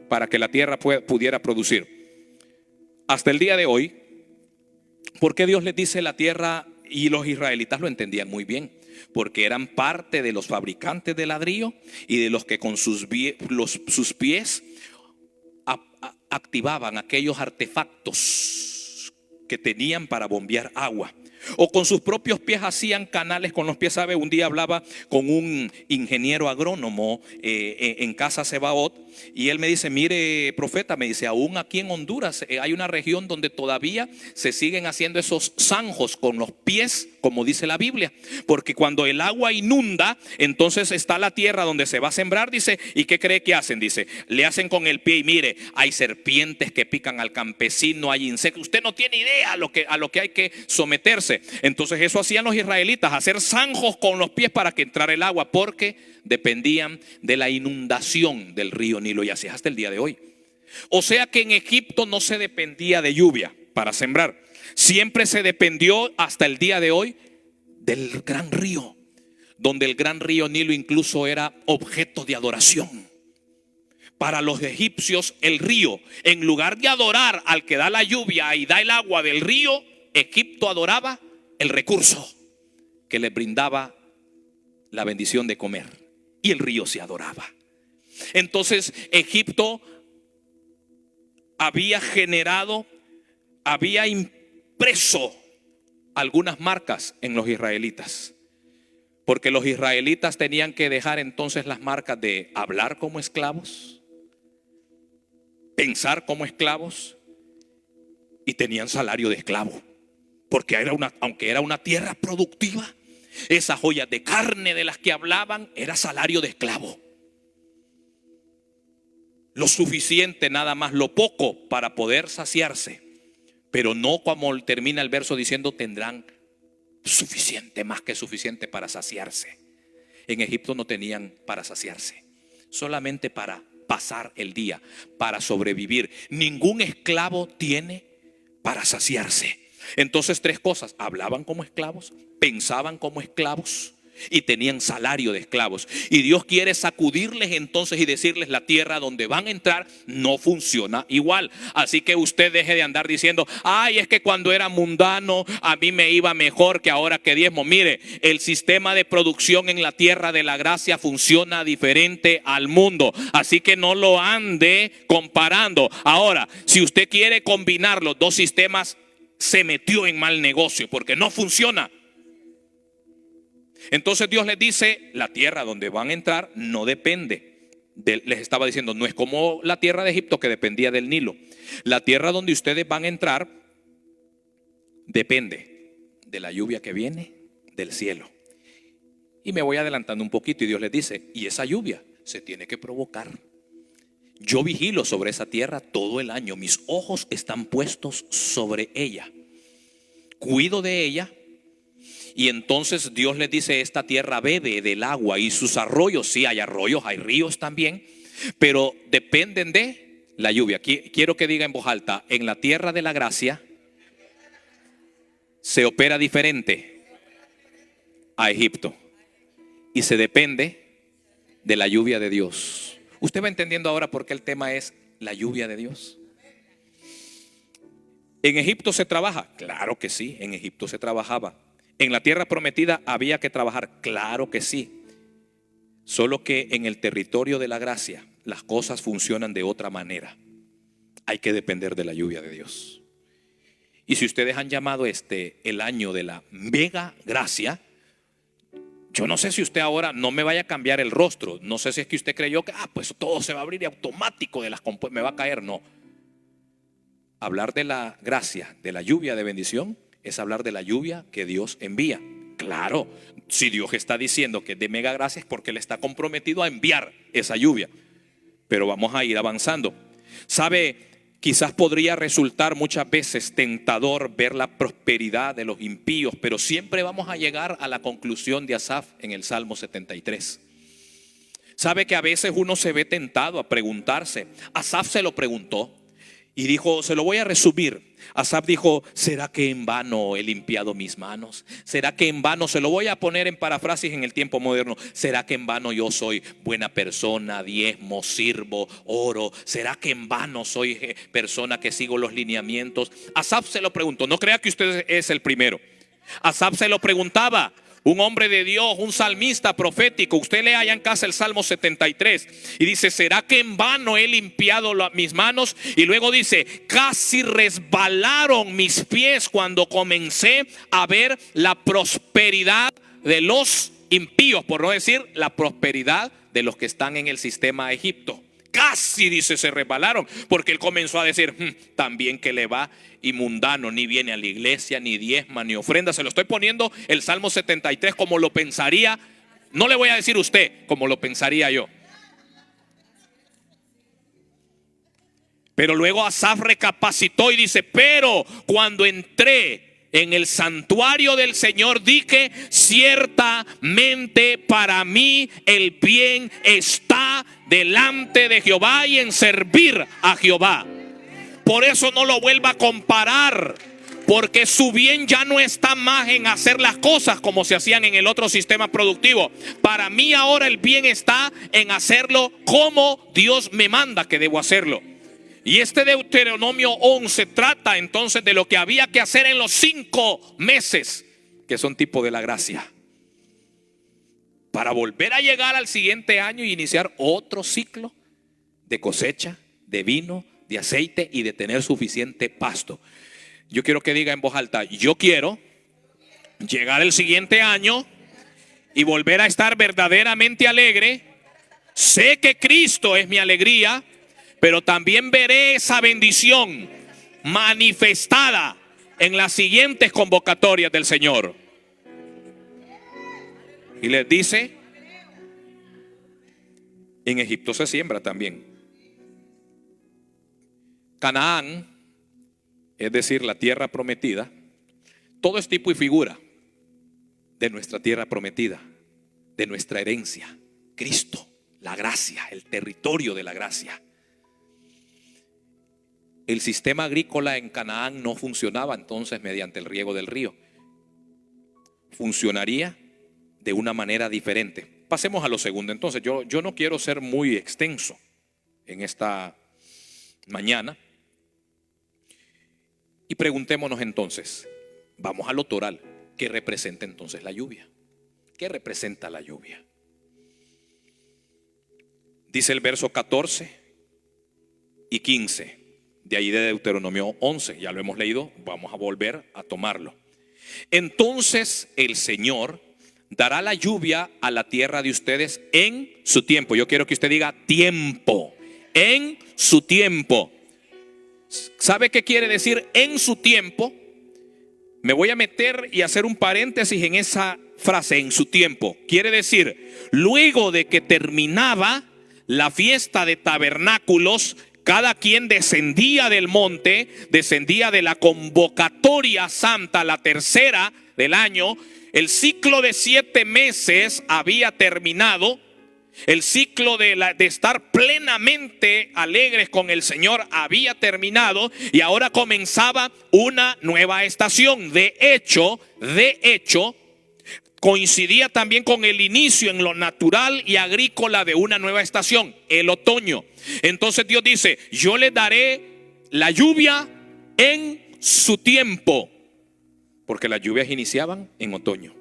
para que la tierra pudiera producir. Hasta el día de hoy, ¿por qué Dios les dice la tierra? Y los israelitas lo entendían muy bien, porque eran parte de los fabricantes de ladrillo y de los que con sus pies activaban aquellos artefactos que tenían para bombear agua. O con sus propios pies hacían canales con los pies. ¿Sabe? Un día hablaba con un ingeniero agrónomo en Casa Sebaot, y él me dice, mire profeta, me dice, aún aquí en Honduras hay una región donde todavía se siguen haciendo esos zanjos con los pies, como dice la Biblia, porque cuando el agua inunda, entonces está la tierra donde se va a sembrar, dice, ¿y qué cree que hacen? Dice, le hacen con el pie y mire, hay serpientes que pican al campesino, hay insectos, usted no tiene idea a lo que hay que someterse. Entonces eso hacían los israelitas, hacer zanjos con los pies para que entrara el agua, porque dependían de la inundación del río Nilo, y así es hasta el día de hoy. O sea que en Egipto no se dependía de lluvia para sembrar, siempre se dependió hasta el día de hoy del gran río, donde el gran río Nilo incluso era objeto de adoración. Para los egipcios el río, en lugar de adorar al que da la lluvia y da el agua del río, Egipto adoraba el recurso que les brindaba la bendición de comer, y el río se adoraba. Entonces Egipto había impreso algunas marcas en los israelitas, porque los israelitas tenían que dejar entonces las marcas de hablar como esclavos, pensar como esclavos, y tenían salario de esclavo, porque aunque era una tierra productiva, esas joyas de carne de las que hablaban era salario de esclavo. Lo suficiente, nada más, lo poco para poder saciarse, pero no como termina el verso diciendo tendrán suficiente, más que suficiente para saciarse. En Egipto no tenían para saciarse, solamente para pasar el día, para sobrevivir. Ningún esclavo tiene para saciarse. Entonces, tres cosas: hablaban como esclavos, pensaban como esclavos y tenían salario de esclavos. Y Dios quiere sacudirles entonces y decirles: la tierra donde van a entrar no funciona igual. Así que usted deje de andar diciendo: ay, es que cuando era mundano a mí me iba mejor que ahora que diezmo. Mire, el sistema de producción en la tierra de la gracia funciona diferente al mundo, así que no lo ande comparando. Ahora, si usted quiere combinar los dos sistemas, se metió en mal negocio, porque no funciona. Entonces Dios les dice: la tierra donde van a entrar no depende les estaba diciendo, no es como la tierra de Egipto que dependía del Nilo. La tierra donde ustedes van a entrar depende de la lluvia que viene del cielo. Y me voy adelantando un poquito y Dios les dice, y esa lluvia se tiene que provocar. Yo vigilo sobre esa tierra todo el año, mis ojos están puestos sobre ella, cuido de ella. Y entonces Dios les dice, esta tierra bebe del agua y sus arroyos, sí hay arroyos, hay ríos también, pero dependen de la lluvia. Quiero que diga en voz alta, en la tierra de la gracia se opera diferente a Egipto y se depende de la lluvia de Dios. ¿Usted va entendiendo ahora por qué el tema es la lluvia de Dios? ¿En Egipto se trabaja? Claro que sí, en Egipto se trabajaba. ¿En la tierra prometida había que trabajar? Claro que sí. Solo que en el territorio de la gracia las cosas funcionan de otra manera. Hay que depender de la lluvia de Dios. Y si ustedes han llamado el año de la mega gracia, yo no sé si usted ahora no me vaya a cambiar el rostro. No sé si es que usted creyó que pues todo se va a abrir y automático de las compuertas me va a caer. No. Hablar de la gracia, de la lluvia de bendición, es hablar de la lluvia que Dios envía. Claro, si Dios está diciendo que es de mega gracia es porque Él está comprometido a enviar esa lluvia. Pero vamos a ir avanzando. ¿Sabe? Quizás podría resultar muchas veces tentador ver la prosperidad de los impíos, pero siempre vamos a llegar a la conclusión de Asaf en el Salmo 73. ¿Sabe que a veces uno se ve tentado a preguntarse? Asaf se lo preguntó y dijo, se lo voy a resumir. Asaf dijo, ¿será que en vano he limpiado mis manos? ¿Será que en vano, se lo voy a poner en paráfrasis en el tiempo moderno, ¿será que en vano yo soy buena persona, diezmo, sirvo, oro? ¿Será que en vano soy persona que sigo los lineamientos? Asaf se lo preguntó, no crea que usted es el primero. Asaf se lo preguntaba. Un hombre de Dios, un salmista profético. Usted lea allá en casa el Salmo 73 y dice, ¿será que en vano he limpiado mis manos? Y luego dice, casi resbalaron mis pies cuando comencé a ver la prosperidad de los impíos, por no decir la prosperidad de los que están en el sistema de Egipto. Casi, dice, se resbalaron, porque él comenzó a decir, también que le va y mundano, ni viene a la iglesia, ni diezma, ni ofrenda. Se lo estoy poniendo el Salmo 73 como lo pensaría, no le voy a decir usted, como lo pensaría yo. Pero luego Asaf recapacitó y dice, pero cuando entré en el santuario del Señor dije, ciertamente para mí el bien está delante de Jehová y en servir a Jehová. Por eso no lo vuelva a comparar, porque su bien ya no está más en hacer las cosas como se hacían en el otro sistema productivo. Para mí ahora el bien está en hacerlo como Dios me manda que debo hacerlo. Y este Deuteronomio 11 trata entonces de lo que había que hacer en los 5 meses, que son tipo de la gracia, para volver a llegar al siguiente año y iniciar otro ciclo de cosecha, de vino, de aceite y de tener suficiente pasto. Yo quiero que diga en voz alta, yo quiero llegar el siguiente año y volver a estar verdaderamente alegre. Sé que Cristo es mi alegría, pero también veré esa bendición manifestada en las siguientes convocatorias del Señor. Y les dice, en Egipto se siembra también. Canaán, es decir, la tierra prometida, todo es tipo y figura de nuestra tierra prometida, de nuestra herencia, Cristo, la gracia, el territorio de la gracia. El sistema agrícola en Canaán no funcionaba entonces mediante el riego del río. Funcionaría de una manera diferente. Pasemos a lo segundo. Entonces yo no quiero ser muy extenso en esta mañana. Y preguntémonos entonces, vamos a lo toral, ¿qué representa entonces la lluvia? ¿Qué representa la lluvia? Dice el verso 14 y 15. De ahí de Deuteronomio 11, ya lo hemos leído, vamos a volver a tomarlo. Entonces el Señor dará la lluvia a la tierra de ustedes en su tiempo. Yo quiero que usted diga tiempo, en su tiempo. ¿Sabe qué quiere decir en su tiempo? Me voy a meter y hacer un paréntesis en esa frase, en su tiempo. Quiere decir, luego de que terminaba la fiesta de tabernáculos, cada quien descendía del monte, descendía de la convocatoria santa, la tercera del año. El ciclo de 7 meses había terminado. El ciclo de estar plenamente alegres con el Señor había terminado y ahora comenzaba una nueva estación. De hecho, coincidía también con el inicio en lo natural y agrícola de una nueva estación, el otoño. Entonces Dios dice, yo le daré la lluvia en su tiempo, porque las lluvias iniciaban en otoño.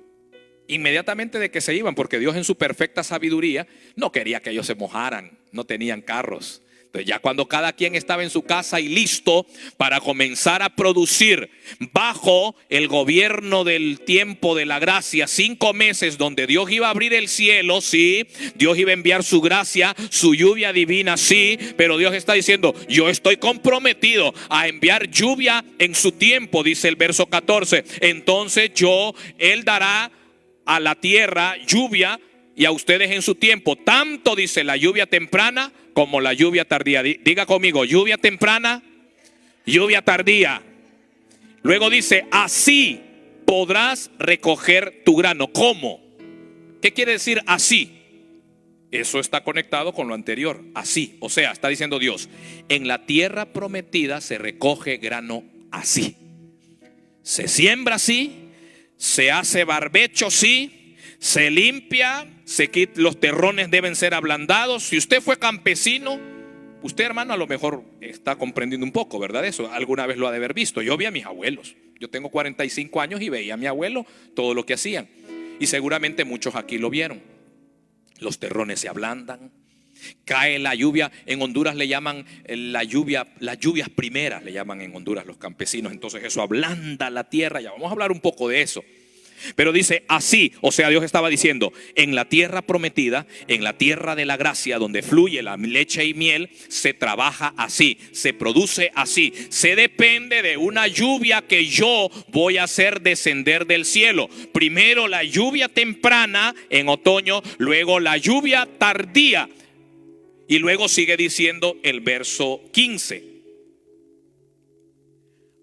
Inmediatamente de que se iban, porque Dios en su perfecta sabiduría no quería que ellos se mojaran, no tenían carros. Entonces ya cuando cada quien estaba en su casa y listo para comenzar a producir bajo el gobierno del tiempo de la gracia, 5 meses donde Dios iba a abrir el cielo, sí, Dios iba a enviar su gracia, su lluvia divina, sí, pero Dios está diciendo, yo estoy comprometido a enviar lluvia en su tiempo, dice el verso 14. Entonces Él dará a la tierra lluvia y a ustedes en su tiempo, tanto dice la lluvia temprana como la lluvia tardía. Diga conmigo, lluvia temprana, lluvia tardía. Luego dice, así podrás recoger tu grano. ¿Cómo? ¿Qué quiere decir así? Eso está conectado con lo anterior, así. O sea, está diciendo Dios, en la tierra prometida se recoge grano así. Se siembra así. Se hace barbecho, sí. Se limpia, los terrones deben ser ablandados. Si usted fue campesino, usted, hermano, a lo mejor está comprendiendo un poco, ¿verdad? Eso alguna vez lo ha de haber visto. Yo vi a mis abuelos. Yo tengo 45 años y veía a mi abuelo todo lo que hacían. Y seguramente muchos aquí lo vieron. Los terrones se ablandan. Cae la lluvia. En Honduras le llaman las lluvias primeras, le llaman en Honduras los campesinos. Entonces eso ablanda la tierra. Ya vamos a hablar un poco de eso. Pero dice así, o sea, Dios estaba diciendo, en la tierra prometida, en la tierra de la gracia, donde fluye la leche y miel, se trabaja así, se produce así. Se depende de una lluvia que yo voy a hacer descender del cielo. Primero la lluvia temprana en otoño, luego la lluvia tardía. Y luego sigue diciendo el verso 15.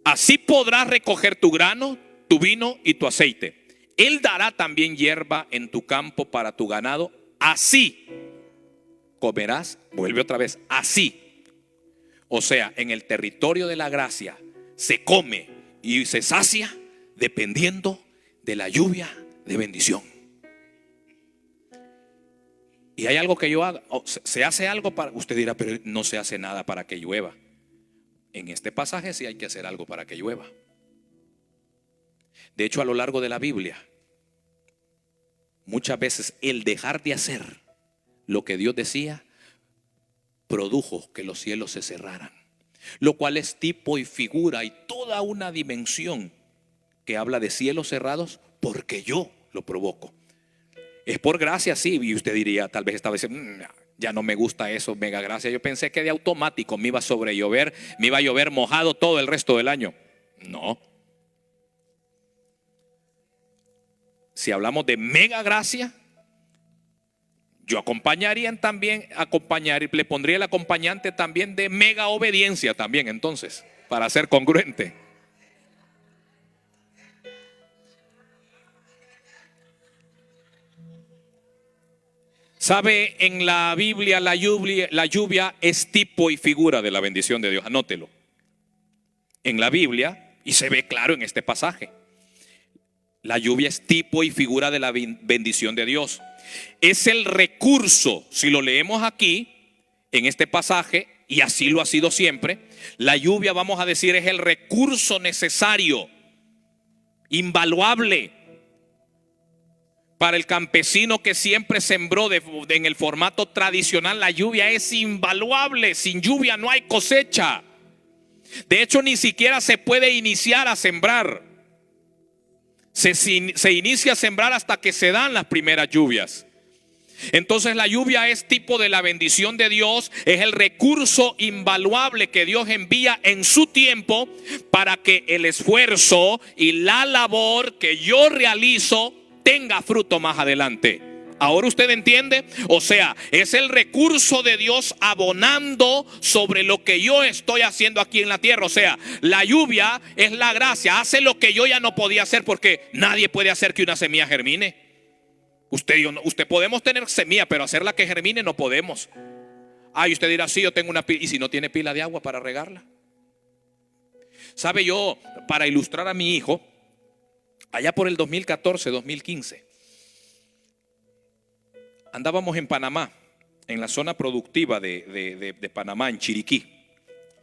Así podrás recoger tu grano, tu vino y tu aceite. Él dará también hierba en tu campo para tu ganado. Así comerás, vuelve otra vez, así. O sea, en el territorio de la gracia se come y se sacia dependiendo de la lluvia de bendición. Y hay algo que yo haga, se hace algo para, usted dirá, pero no se hace nada para que llueva. En este pasaje sí hay que hacer algo para que llueva. De hecho, a lo largo de la Biblia, muchas veces el dejar de hacer lo que Dios decía produjo que los cielos se cerraran, lo cual es tipo y figura y toda una dimensión que habla de cielos cerrados porque yo lo provoco. Es por gracia, sí, y usted diría, tal vez estaba diciendo, ya no me gusta eso, mega gracia. Yo pensé que de automático me iba a sobrellover, me iba a llover mojado todo el resto del año. No. Si hablamos de mega gracia, yo acompañaría también, le pondría el acompañante también de mega obediencia también, entonces, para ser congruente. ¿Sabe? En la Biblia la lluvia es tipo y figura de la bendición de Dios. Anótelo. En la Biblia, y se ve claro en este pasaje, la lluvia es tipo y figura de la bendición de Dios. Es el recurso, si lo leemos aquí, en este pasaje, y así lo ha sido siempre, la lluvia, vamos a decir, es el recurso necesario, invaluable, para el campesino que siempre sembró en el formato tradicional. La lluvia es invaluable. Sin lluvia no hay cosecha. De hecho, ni siquiera se puede iniciar a sembrar. Se inicia a sembrar hasta que se dan las primeras lluvias. Entonces la lluvia es tipo de la bendición de Dios, es el recurso invaluable que Dios envía en su tiempo para que el esfuerzo y la labor que yo realizo tenga fruto más adelante. ¿Ahora usted entiende? O sea, es el recurso de Dios abonando sobre lo que yo estoy haciendo aquí en la tierra. O sea, la lluvia es la gracia, hace lo que yo ya no podía hacer, porque nadie puede hacer que una semilla germine. Usted podemos tener semilla, pero hacerla que germine no podemos. Y usted dirá, sí, yo tengo una pila. ¿Y si no tiene pila de agua para regarla? ¿Sabe? Yo, para ilustrar a mi hijo, allá por el 2014, 2015, andábamos en Panamá, en la zona productiva de Panamá, en Chiriquí.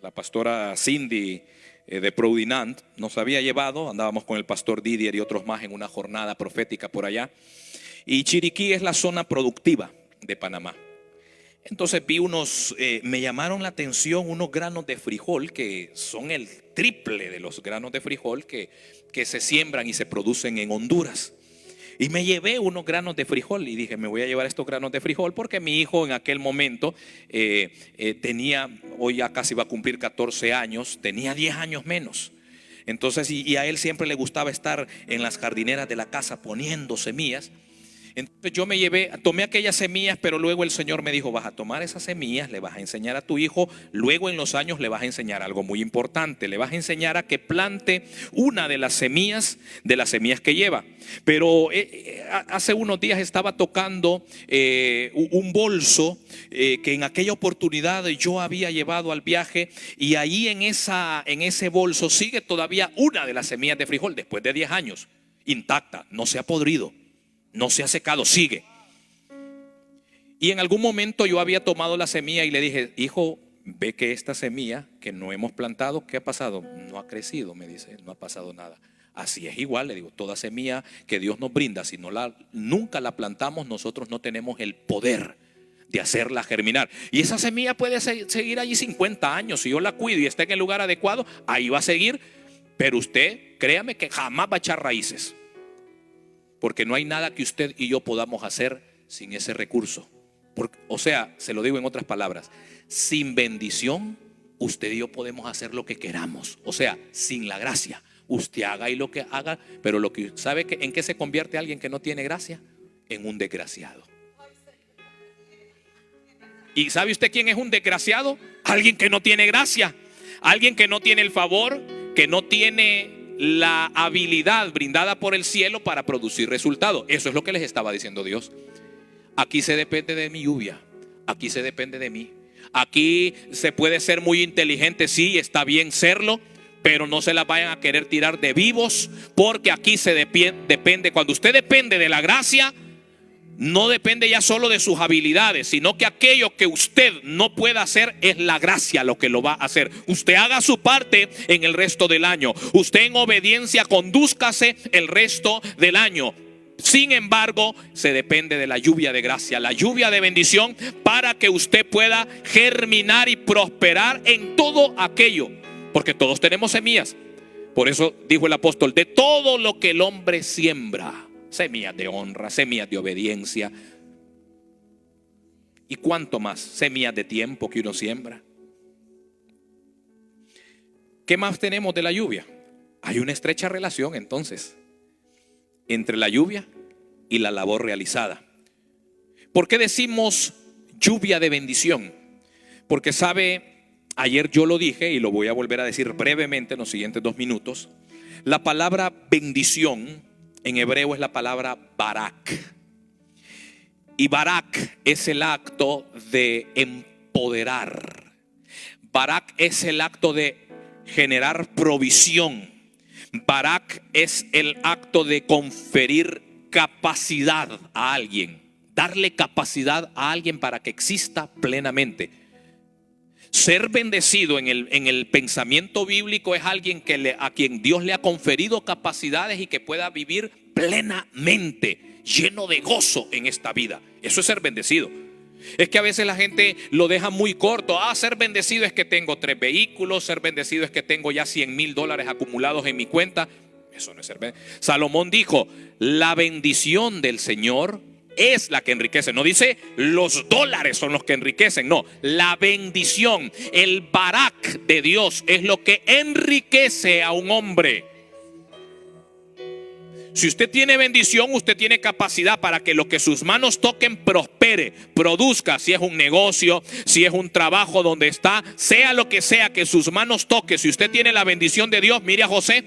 La pastora Cindy de Proudinant nos había llevado, andábamos con el pastor Didier y otros más en una jornada profética por allá. Y Chiriquí es la zona productiva de Panamá. Entonces vi me llamaron la atención unos granos de frijol que son el triple de los granos de frijol que se siembran y se producen en Honduras. Y me llevé unos granos de frijol y dije, me voy a llevar estos granos de frijol porque mi hijo en aquel momento hoy ya casi va a cumplir 14 años, tenía 10 años menos. Entonces, y a él siempre le gustaba estar en las jardineras de la casa poniendo semillas. Entonces yo tomé aquellas semillas, pero luego el Señor me dijo, vas a tomar esas semillas, le vas a enseñar a tu hijo, luego en los años le vas a enseñar algo muy importante, le vas a enseñar a que plante una de las semillas que lleva. Pero hace unos días estaba tocando un bolso que en aquella oportunidad yo había llevado al viaje, y ahí en ese bolso sigue todavía una de las semillas de frijol después de 10 años, intacta, no se ha podrido. No se ha secado, sigue. Y en algún momento yo había tomado la semilla y le dije, hijo, ve que esta semilla que no hemos plantado, ¿qué ha pasado? No ha crecido, me dice, no ha pasado nada. Así es igual, le digo, toda semilla que Dios nos brinda, si nunca la plantamos, nosotros no tenemos el poder de hacerla germinar. Y esa semilla puede seguir allí 50 años, si yo la cuido y está en el lugar adecuado, ahí va a seguir. Pero usted, créame que jamás va a echar raíces. Porque no hay nada que usted y yo podamos hacer sin ese recurso. O sea, se lo digo en otras palabras, sin bendición, usted y yo podemos hacer lo que queramos. O sea, sin la gracia, usted haga y lo que haga, pero ¿sabe en qué se convierte alguien que no tiene gracia? En un desgraciado. ¿Y sabe usted quién es un desgraciado? Alguien que no tiene gracia, alguien que no tiene el favor, que no tiene la habilidad brindada por el cielo para producir resultados. Eso es lo que les estaba diciendo Dios. Aquí se depende de mi lluvia, aquí se depende de mí. Aquí se puede ser muy inteligente, sí, está bien serlo, pero no se las vayan a querer tirar de vivos, porque aquí se depende. Cuando usted depende de la gracia, no depende ya solo de sus habilidades, sino que aquello que usted no pueda hacer es la gracia lo que lo va a hacer. Usted haga su parte en el resto del año. Usted en obediencia condúzcase el resto del año. Sin embargo, se depende de la lluvia de gracia, la lluvia de bendición, para que usted pueda germinar y prosperar en todo aquello. Porque todos tenemos semillas. Por eso dijo el apóstol, de todo lo que el hombre siembra, semillas de honra, semillas de obediencia. ¿Y cuánto más? Semillas de tiempo que uno siembra. ¿Qué más tenemos de la lluvia? Hay una estrecha relación entonces entre la lluvia y la labor realizada. ¿Por qué decimos lluvia de bendición? Porque sabe, ayer yo lo dije y lo voy a volver a decir brevemente en los siguientes 2 minutos. La palabra bendición en hebreo es la palabra barak. Y barak es el acto de empoderar. Barak es el acto de generar provisión. Barak es el acto de conferir capacidad a alguien. Darle capacidad a alguien para que exista plenamente. Ser bendecido en el pensamiento bíblico es alguien a quien Dios le ha conferido capacidades y que pueda vivir plenamente, lleno de gozo en esta vida. Eso es ser bendecido. Es que a veces la gente lo deja muy corto. Ser bendecido es que tengo 3 vehículos, ser bendecido es que tengo ya $100,000 acumulados en mi cuenta. Eso no es ser bendecido. Salomón dijo, la bendición del Señor es la que enriquece. No dice los dólares son los que enriquecen, no. La bendición, el barak de Dios es lo que enriquece a un hombre. Si usted tiene bendición, usted tiene capacidad para que lo que sus manos toquen prospere, produzca. Si es un negocio, si es un trabajo donde está, sea lo que sea que sus manos toque. Si usted tiene la bendición de Dios, mire a José.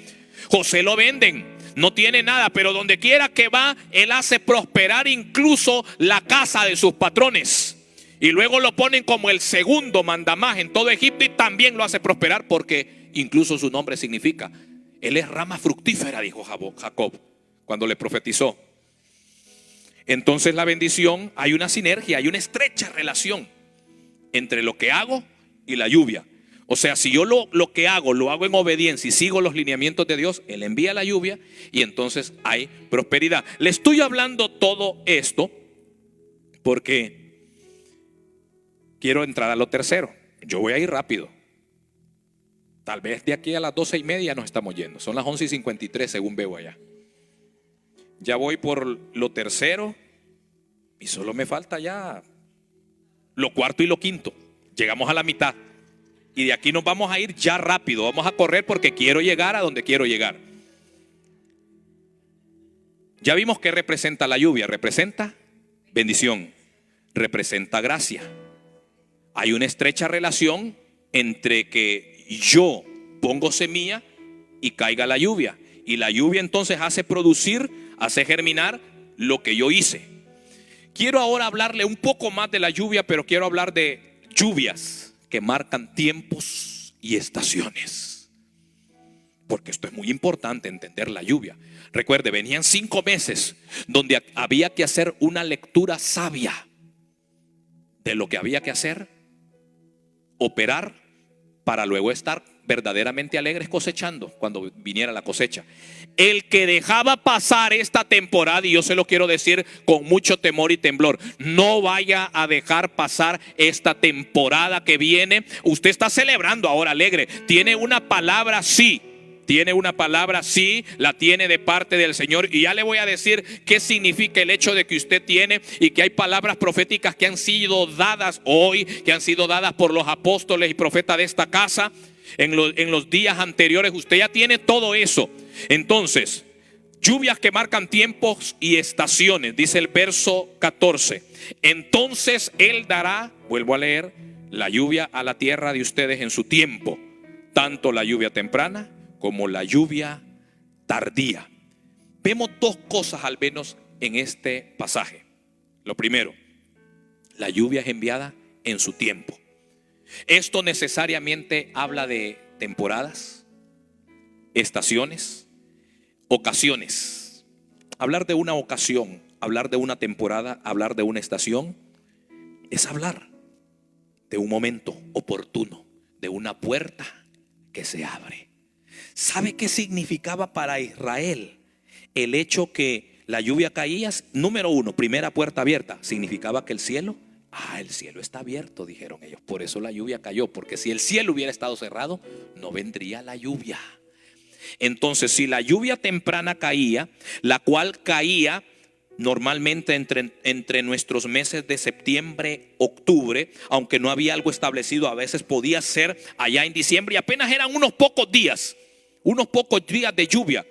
José lo venden, no tiene nada, pero donde quiera que va, él hace prosperar incluso la casa de sus patrones. Y luego lo ponen como el segundo mandamás en todo Egipto y también lo hace prosperar porque incluso su nombre significa: él es rama fructífera, dijo Jacob cuando le profetizó. Entonces la bendición, hay una sinergia, hay una estrecha relación entre lo que hago y la lluvia. O sea, si yo lo que hago, lo hago en obediencia y sigo los lineamientos de Dios, Él envía la lluvia y entonces hay prosperidad. Le estoy hablando todo esto porque quiero entrar a lo tercero. Yo voy a ir rápido. Tal vez de aquí a las 12:30 nos estamos yendo. Son las 11:53 según veo allá. Ya voy por lo tercero y solo me falta ya lo cuarto y lo quinto. Llegamos a la mitad y de aquí nos vamos a ir ya rápido. Vamos a correr porque quiero llegar a donde quiero llegar. Ya vimos que representa la lluvia. Representa bendición, representa gracia. Hay una estrecha relación entre que yo pongo semilla y caiga la lluvia. Y la lluvia entonces hace producir, hace germinar lo que yo hice. Quiero ahora hablarle un poco más de la lluvia, pero quiero hablar de lluvias que marcan tiempos y estaciones. Porque esto es muy importante, entender la lluvia. Recuerde, venían 5 meses donde había que hacer una lectura sabia de lo que había que hacer, operar, para luego estar verdaderamente alegres cosechando cuando viniera la cosecha. El que dejaba pasar esta temporada, y yo se lo quiero decir con mucho temor y temblor, no vaya a dejar pasar esta temporada que viene. Usted está celebrando ahora alegre, tiene una palabra sí. Tiene una palabra, sí, la tiene de parte del Señor. Y ya le voy a decir qué significa el hecho de que usted tiene y que hay palabras proféticas que han sido dadas hoy, que han sido dadas por los apóstoles y profetas de esta casa en los días anteriores. Usted ya tiene todo eso. Entonces, lluvias que marcan tiempos y estaciones, dice el verso 14. Entonces Él dará, vuelvo a leer, la lluvia a la tierra de ustedes en su tiempo, tanto la lluvia temprana como la lluvia tardía. Vemos 2 cosas al menos en este pasaje. Lo primero, la lluvia es enviada en su tiempo. Esto necesariamente habla de temporadas, estaciones, ocasiones. Hablar de una ocasión, hablar de una temporada, hablar de una estación, es hablar de un momento oportuno, de una puerta que se abre. ¿Sabe qué significaba para Israel el hecho que la lluvia caía? Número 1, primera puerta abierta. Significaba que el cielo está abierto, dijeron ellos. Por eso la lluvia cayó, porque si el cielo hubiera estado cerrado, no vendría la lluvia. Entonces, si la lluvia temprana caía, la cual caía normalmente entre nuestros meses de septiembre, octubre, aunque no había algo establecido, a veces podía ser allá en diciembre y apenas eran unos pocos días de lluvia.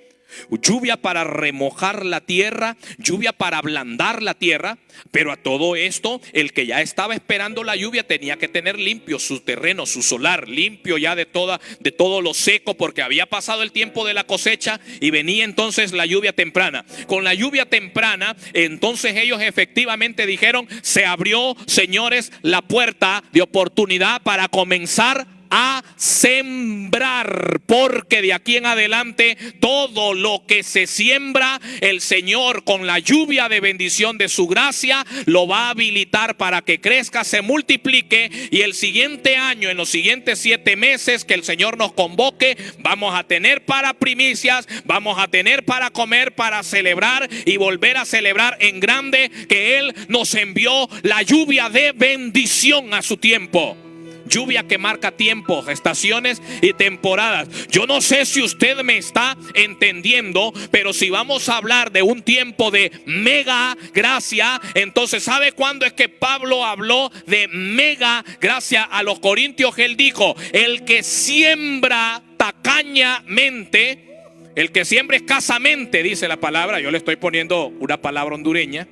Lluvia para remojar la tierra, lluvia para ablandar la tierra. Pero a todo esto, el que ya estaba esperando la lluvia tenía que tener limpio su terreno, su solar, limpio ya de todo lo seco, porque había pasado el tiempo de la cosecha y venía entonces la lluvia temprana. Con la lluvia temprana, entonces ellos efectivamente dijeron: se abrió, señores, la puerta de oportunidad para comenzar a sembrar, porque de aquí en adelante todo lo que se siembra, el Señor con la lluvia de bendición de su gracia lo va a habilitar para que crezca, se multiplique, y el siguiente año, en los siguientes 7 meses que el Señor nos convoque, vamos a tener para primicias, vamos a tener para comer, para celebrar y volver a celebrar en grande que Él nos envió la lluvia de bendición a su tiempo. Lluvia que marca tiempos, estaciones y temporadas. Yo no sé si usted me está entendiendo, pero si vamos a hablar de un tiempo de mega gracia, entonces ¿sabe cuándo es que Pablo habló de mega gracia a los corintios? Él dijo: el que siembra tacañamente, el que siembra escasamente, dice la palabra. Yo le estoy poniendo una palabra hondureña,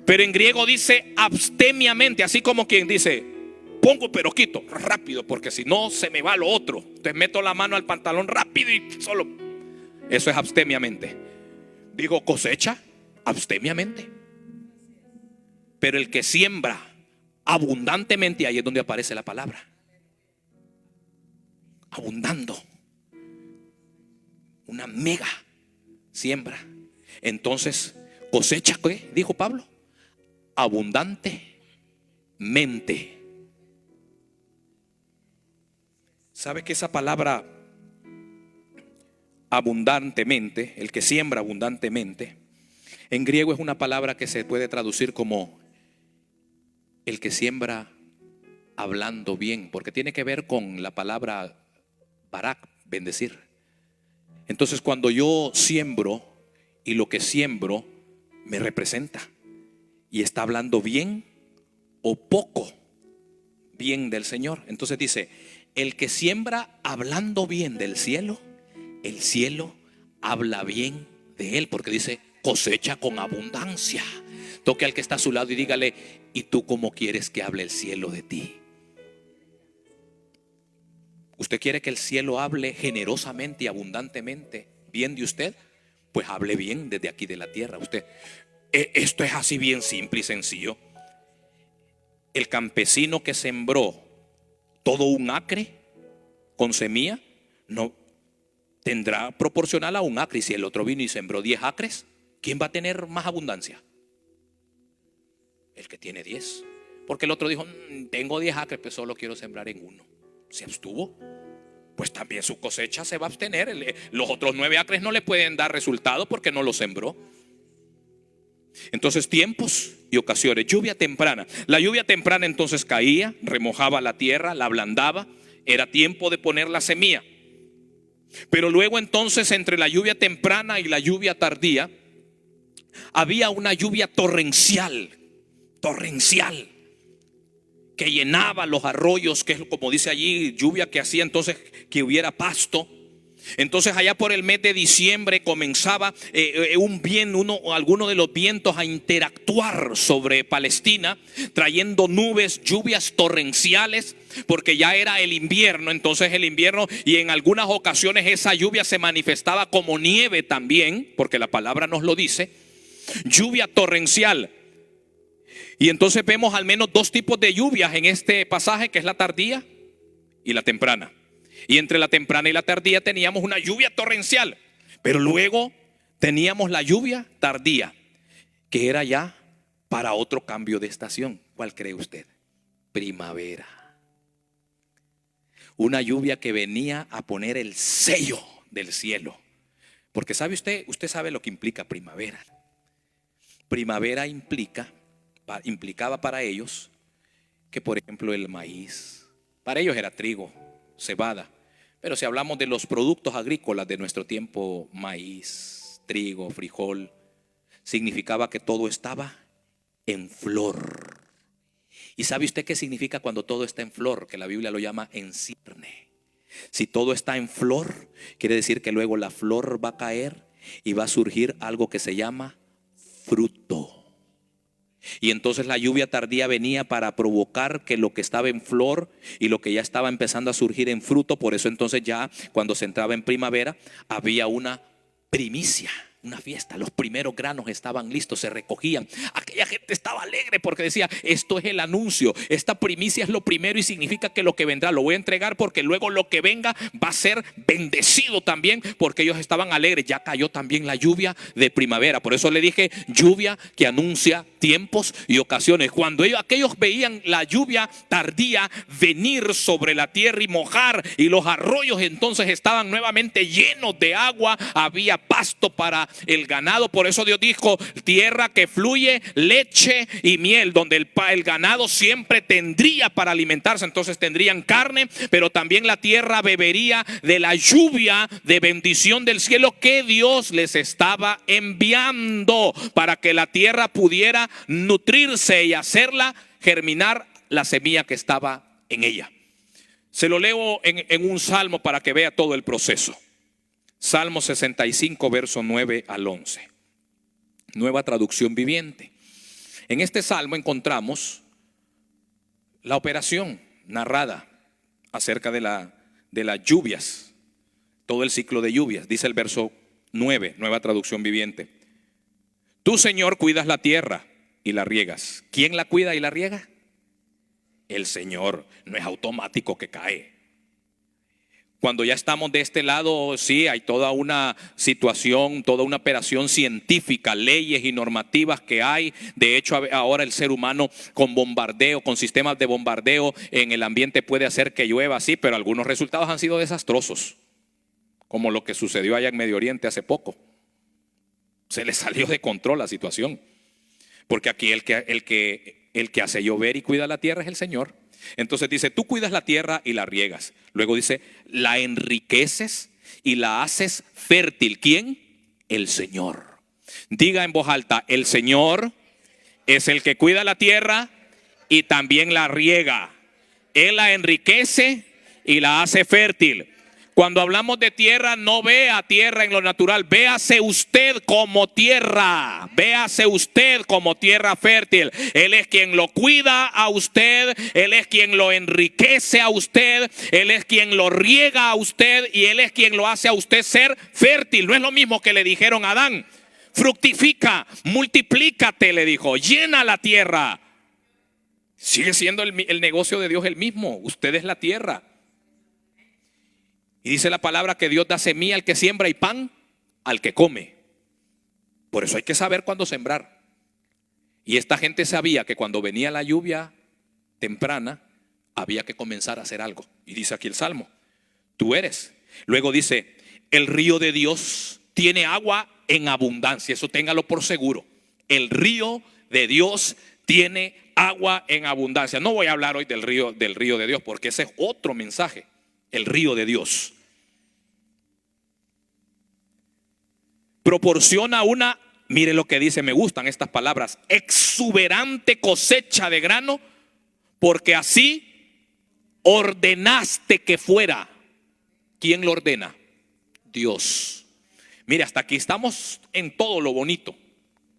pero en griego dice abstemiamente, así como quien dice: pongo pero quito rápido, porque si no se me va lo otro. Entonces meto la mano al pantalón rápido y solo. Eso es abstemiamente. Digo, cosecha abstemiamente. Pero el que siembra abundantemente, ahí es donde aparece la palabra abundando. Una mega siembra. Entonces, cosecha, ¿qué dijo Pablo? Abundantemente. ¿Sabe que esa palabra abundantemente, el que siembra abundantemente, en griego es una palabra que se puede traducir como el que siembra hablando bien, porque tiene que ver con la palabra barak, bendecir. Entonces, cuando yo siembro y lo que siembro me representa y está hablando bien o poco bien del Señor, entonces dice: el que siembra hablando bien del cielo, el cielo habla bien de él, porque dice cosecha con abundancia. Toque al que está a su lado y dígale: ¿y tú cómo quieres que hable el cielo de ti? ¿Usted quiere que el cielo hable generosamente y abundantemente bien de usted? Pues hable bien desde aquí de la tierra. Usted, esto es así bien simple y sencillo. El campesino que sembró todo un acre con semilla, no tendrá proporcional a un acre. Y si el otro vino y sembró 10 acres, ¿quién va a tener más abundancia? El que tiene 10. Porque el otro dijo: tengo 10 acres, pero solo quiero sembrar en uno. Se abstuvo, pues también su cosecha se va a abstener. Los otros 9 acres no le pueden dar resultado porque no lo sembró. Entonces, tiempos y ocasiones. Lluvia temprana. La lluvia temprana entonces caía, remojaba la tierra, la ablandaba. Era tiempo de poner la semilla. Pero luego entonces, entre la lluvia temprana y la lluvia tardía, había una lluvia torrencial, que llenaba los arroyos, que es como dice allí, lluvia que hacía entonces que hubiera pasto. Entonces allá por el mes de diciembre comenzaba alguno de los vientos a interactuar sobre Palestina, trayendo nubes, lluvias torrenciales, porque ya era el invierno. Entonces el invierno, y en algunas ocasiones esa lluvia se manifestaba como nieve también, porque la palabra nos lo dice, lluvia torrencial. Y entonces vemos al menos 2 tipos de lluvias en este pasaje, que es la tardía y la temprana. Y entre la temprana y la tardía teníamos una lluvia torrencial, pero luego teníamos la lluvia tardía, que era ya para otro cambio de estación. ¿Cuál cree usted? Primavera. Una lluvia que venía a poner el sello del cielo. Porque sabe usted sabe lo que implica primavera. Primavera implicaba para ellos que, por ejemplo, el maíz, para ellos era trigo, cebada. Pero si hablamos de los productos agrícolas de nuestro tiempo, maíz, trigo, frijol, significaba que todo estaba en flor. ¿Y sabe usted qué significa cuando todo está en flor? Que la Biblia lo llama en cierne. Si todo está en flor, quiere decir que luego la flor va a caer y va a surgir algo que se llama fruto. Y entonces la lluvia tardía venía para provocar que lo que estaba en flor y lo que ya estaba empezando a surgir en fruto. Por eso entonces ya cuando se entraba en primavera había una primicia, una fiesta. Los primeros granos estaban listos, se recogían. Aquella gente estaba alegre porque decía: esto es el anuncio, esta primicia es lo primero y significa que lo que vendrá lo voy a entregar, porque luego lo que venga va a ser bendecido también, porque ellos estaban alegres. Ya cayó también la lluvia de primavera. Por eso le dije lluvia que anuncia tiempos y ocasiones. Cuando aquellos veían la lluvia tardía venir sobre la tierra y mojar, y los arroyos entonces estaban nuevamente llenos de agua, había pasto para para el ganado. Por eso Dios dijo, tierra que fluye leche y miel, donde el ganado siempre tendría para alimentarse. Entonces tendrían carne, pero también la tierra bebería de la lluvia de bendición del cielo que Dios les estaba enviando para que la tierra pudiera nutrirse y hacerla germinar la semilla que estaba en ella. Se lo leo en un salmo para que vea todo el proceso. Salmo 65, verso 9 al 11. Nueva traducción viviente. En este salmo encontramos la operación narrada acerca de las lluvias, todo el ciclo de lluvias. Dice el verso 9, nueva traducción viviente. Tú, Señor, cuidas la tierra y la riegas. ¿Quién la cuida y la riega? El Señor. No es automático que cae. Cuando ya estamos de este lado, sí, hay toda una situación, toda una operación científica, leyes y normativas que hay. De hecho, ahora el ser humano con bombardeo, con sistemas de bombardeo en el ambiente puede hacer que llueva, sí, pero algunos resultados han sido desastrosos, como lo que sucedió allá en Medio Oriente hace poco. Se le salió de control la situación, porque aquí el que hace llover y cuida la tierra es el Señor. Entonces dice, tú cuidas la tierra y la riegas. Luego dice, la enriqueces y la haces fértil. ¿Quién? El Señor. Diga en voz alta, el Señor es el que cuida la tierra y también la riega. Él la enriquece y la hace fértil. Cuando hablamos de tierra, no vea tierra en lo natural, véase usted como tierra, véase usted como tierra fértil. Él es quien lo cuida a usted, Él es quien lo enriquece a usted, Él es quien lo riega a usted y Él es quien lo hace a usted ser fértil. No es lo mismo que le dijeron a Adán, fructifica, multiplícate, le dijo, llena la tierra. Sigue siendo el negocio de Dios el mismo, usted es la tierra. Y dice la palabra que Dios da semilla al que siembra y pan al que come. Por eso hay que saber cuándo sembrar. Y esta gente sabía que cuando venía la lluvia temprana había que comenzar a hacer algo. Y dice aquí el Salmo, tú eres. Luego dice, el río de Dios tiene agua en abundancia. Eso téngalo por seguro. El río de Dios tiene agua en abundancia. No voy a hablar hoy del río de Dios porque ese es otro mensaje. El río de Dios proporciona una, mire lo que dice, me gustan estas palabras, exuberante cosecha de grano, porque así ordenaste que fuera. ¿Quién lo ordena? Dios. Mire, hasta aquí estamos en todo lo bonito.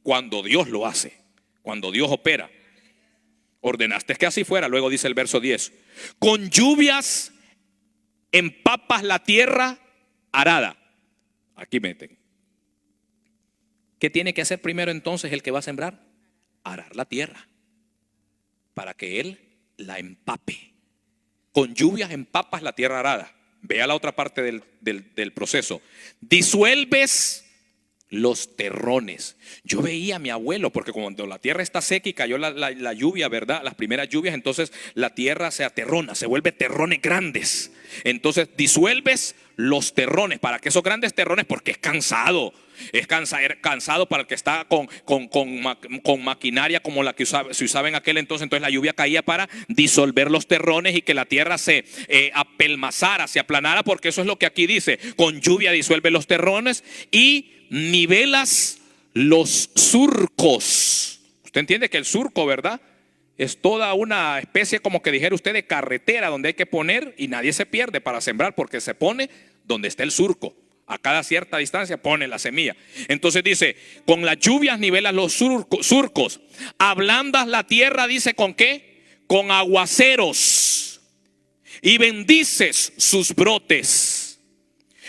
Cuando Dios lo hace, cuando Dios opera, ordenaste que así fuera. Luego dice el verso 10, con lluvias empapas la tierra arada. Aquí meten. ¿Qué tiene que hacer primero entonces el que va a sembrar? Arar la tierra para que él la empape. Con lluvias empapas la tierra arada. Vea la otra parte del proceso. Disuelves los terrones. Yo veía a mi abuelo, porque cuando la tierra está seca y cayó la lluvia, ¿verdad? Las primeras lluvias, entonces la tierra se aterrona, se vuelve terrones grandes. Entonces disuelves los terrones. ¿Para qué esos grandes terrones? Porque es cansado. Es cansado para el que está con maquinaria como la que se usaba en aquel entonces. Entonces la lluvia caía para disolver los terrones y que la tierra se apelmazara, se aplanara, porque eso es lo que aquí dice. Con lluvia disuelve los terrones y nivelas los surcos. Usted entiende que el surco, ¿verdad? Es toda una especie, como que dijera usted, de carretera donde hay que poner y nadie se pierde para sembrar porque se pone donde está el surco. A cada cierta distancia pone la semilla. Entonces dice, con las lluvias nivelas los surcos. Ablandas la tierra, dice, ¿con qué? Con aguaceros. Y bendices sus brotes.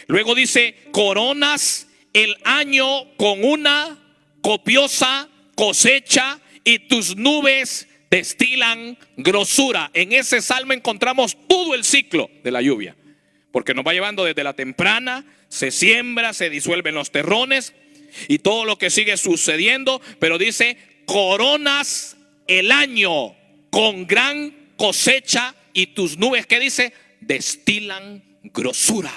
Luego dice, coronas el año con una copiosa cosecha y tus nubes destilan grosura. En ese salmo encontramos todo el ciclo de la lluvia. Porque nos va llevando desde la temprana, se siembra, se disuelven los terrones y todo lo que sigue sucediendo. Pero dice, coronas el año con gran cosecha y tus nubes, ¿qué dice? Destilan grosura.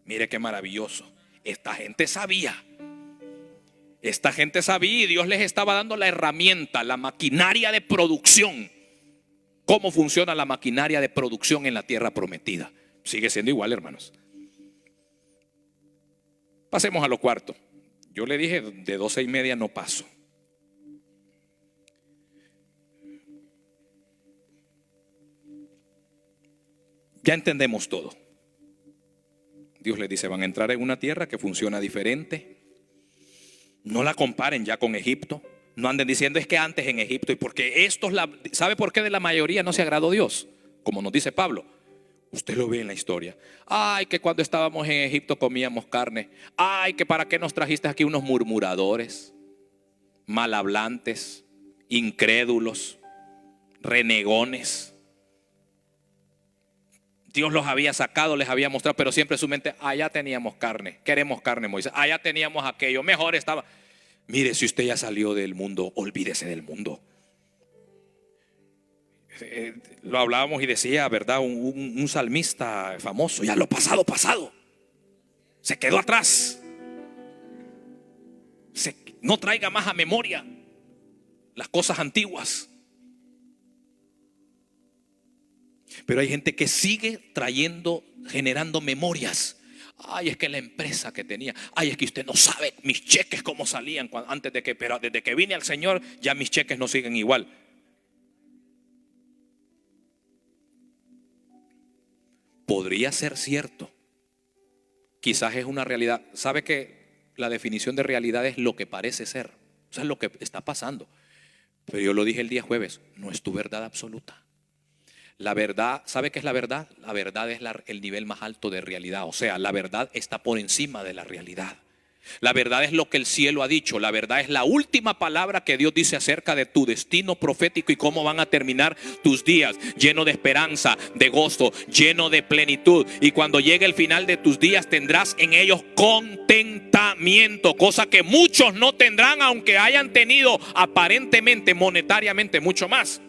Mire qué maravilloso. Esta gente sabía. Esta gente sabía y Dios les estaba dando la herramienta, la maquinaria de producción. ¿Cómo funciona la maquinaria de producción en la tierra prometida? Sigue siendo igual, hermanos. Pasemos a lo cuarto. Yo le dije, de 12:30 no paso. Ya entendemos todo. Dios les dice, van a entrar en una tierra que funciona diferente. No la comparen ya con Egipto. No anden diciendo es que antes en Egipto. Y porque esto es ¿sabe por qué de la mayoría no se agradó Dios? Como nos dice Pablo. Usted lo ve en la historia. Ay, que cuando estábamos en Egipto comíamos carne. Ay, que para qué nos trajiste aquí unos murmuradores, malhablantes, incrédulos, renegones. Dios los había sacado, les había mostrado, pero siempre en su mente, allá teníamos carne, queremos carne, Moisés, allá teníamos aquello, mejor estaba. Mire, si usted ya salió del mundo, olvídese del mundo. Lo hablábamos y decía, ¿verdad? Un salmista famoso, ya lo pasado, pasado. Se quedó atrás. No traiga más a memoria las cosas antiguas. Pero hay gente que sigue trayendo, generando memorias. Ay, es que la empresa que tenía. Ay, es que usted no sabe mis cheques cómo salían antes de que, pero desde que vine al Señor ya mis cheques no siguen igual. Podría ser cierto. Quizás es una realidad. ¿Sabe que la definición de realidad es lo que parece ser? O sea, es lo que está pasando. Pero yo lo dije el día jueves, no es tu verdad absoluta. La verdad, ¿sabe qué es la verdad? La verdad es el nivel más alto de realidad. O sea, la verdad está por encima de la realidad. La verdad es lo que el cielo ha dicho. La verdad es la última palabra que Dios dice acerca de tu destino profético y cómo van a terminar tus días. Lleno de esperanza, de gozo, lleno de plenitud. Y cuando llegue el final de tus días tendrás en ellos contentamiento. Cosa que muchos no tendrán aunque hayan tenido aparentemente, monetariamente, mucho más.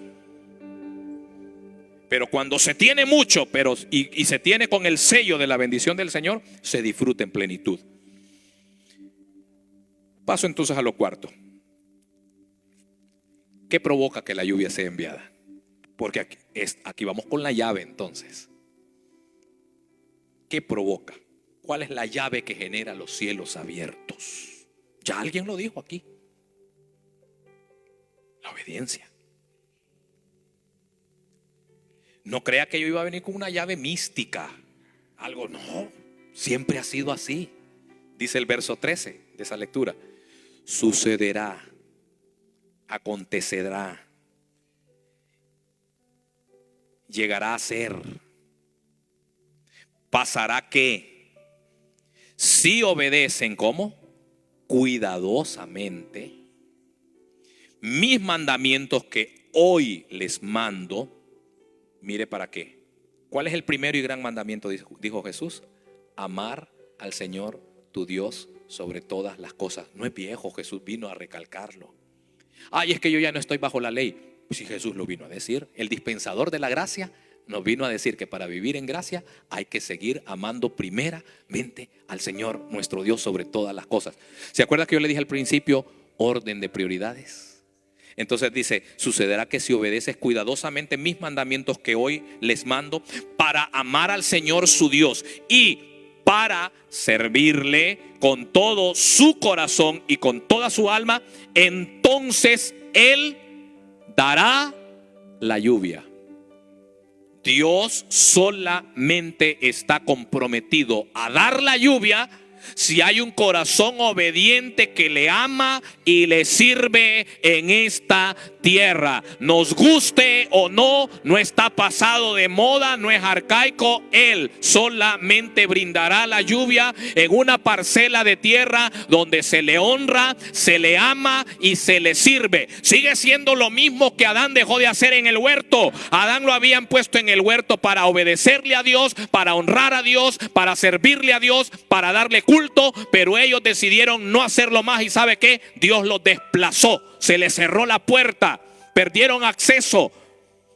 Pero cuando se tiene mucho y se tiene con el sello de la bendición del Señor, se disfruta en plenitud. Paso entonces a lo cuarto. ¿Qué provoca que la lluvia sea enviada? Porque aquí vamos con la llave entonces. ¿Qué provoca? ¿Cuál es la llave que genera los cielos abiertos? Ya alguien lo dijo aquí. La obediencia. No crea que yo iba a venir con una llave mística. Algo, no. Siempre ha sido así. Dice el verso 13 de esa lectura. Sucederá, acontecerá, llegará a ser, pasará que, si obedecen, ¿cómo? Cuidadosamente, mis mandamientos que hoy les mando. Mire para qué. ¿Cuál es el primero y gran mandamiento? Dijo Jesús. Amar al Señor tu Dios sobre todas las cosas. No es viejo, Jesús vino a recalcarlo. Ay, es que yo ya no estoy bajo la ley. Si Jesús lo vino a decir, el dispensador de la gracia nos vino a decir que para vivir en gracia hay que seguir amando primeramente al Señor nuestro Dios sobre todas las cosas. ¿Se acuerda que yo le dije al principio orden de prioridades? Entonces dice, sucederá que si obedeces cuidadosamente mis mandamientos que hoy les mando para amar al Señor su Dios y para servirle con todo su corazón y con toda su alma, entonces Él dará la lluvia. Dios solamente está comprometido a dar la lluvia si hay un corazón obediente que le ama y le sirve en esta tierra. Nos guste o no, no está pasado de moda, no es arcaico. Él solamente brindará la lluvia en una parcela de tierra donde se le honra, se le ama y se le sirve. Sigue siendo lo mismo que Adán dejó de hacer en el huerto. Adán lo habían puesto en el huerto para obedecerle a Dios, para honrar a Dios, para servirle a Dios, para darle culto, pero ellos decidieron no hacerlo más. ¿Y sabe qué? Dios los desplazó, se les cerró la puerta, perdieron acceso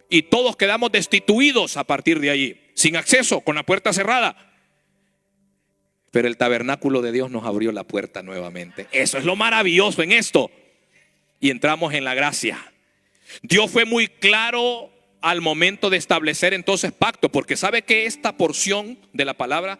y todos quedamos destituidos a partir de allí, sin acceso, con la puerta cerrada. Pero el tabernáculo de Dios nos abrió la puerta nuevamente. Eso es lo maravilloso en esto. Y entramos en la gracia. Dios fue muy claro al momento de establecer entonces pacto, porque sabe que esta porción de la palabra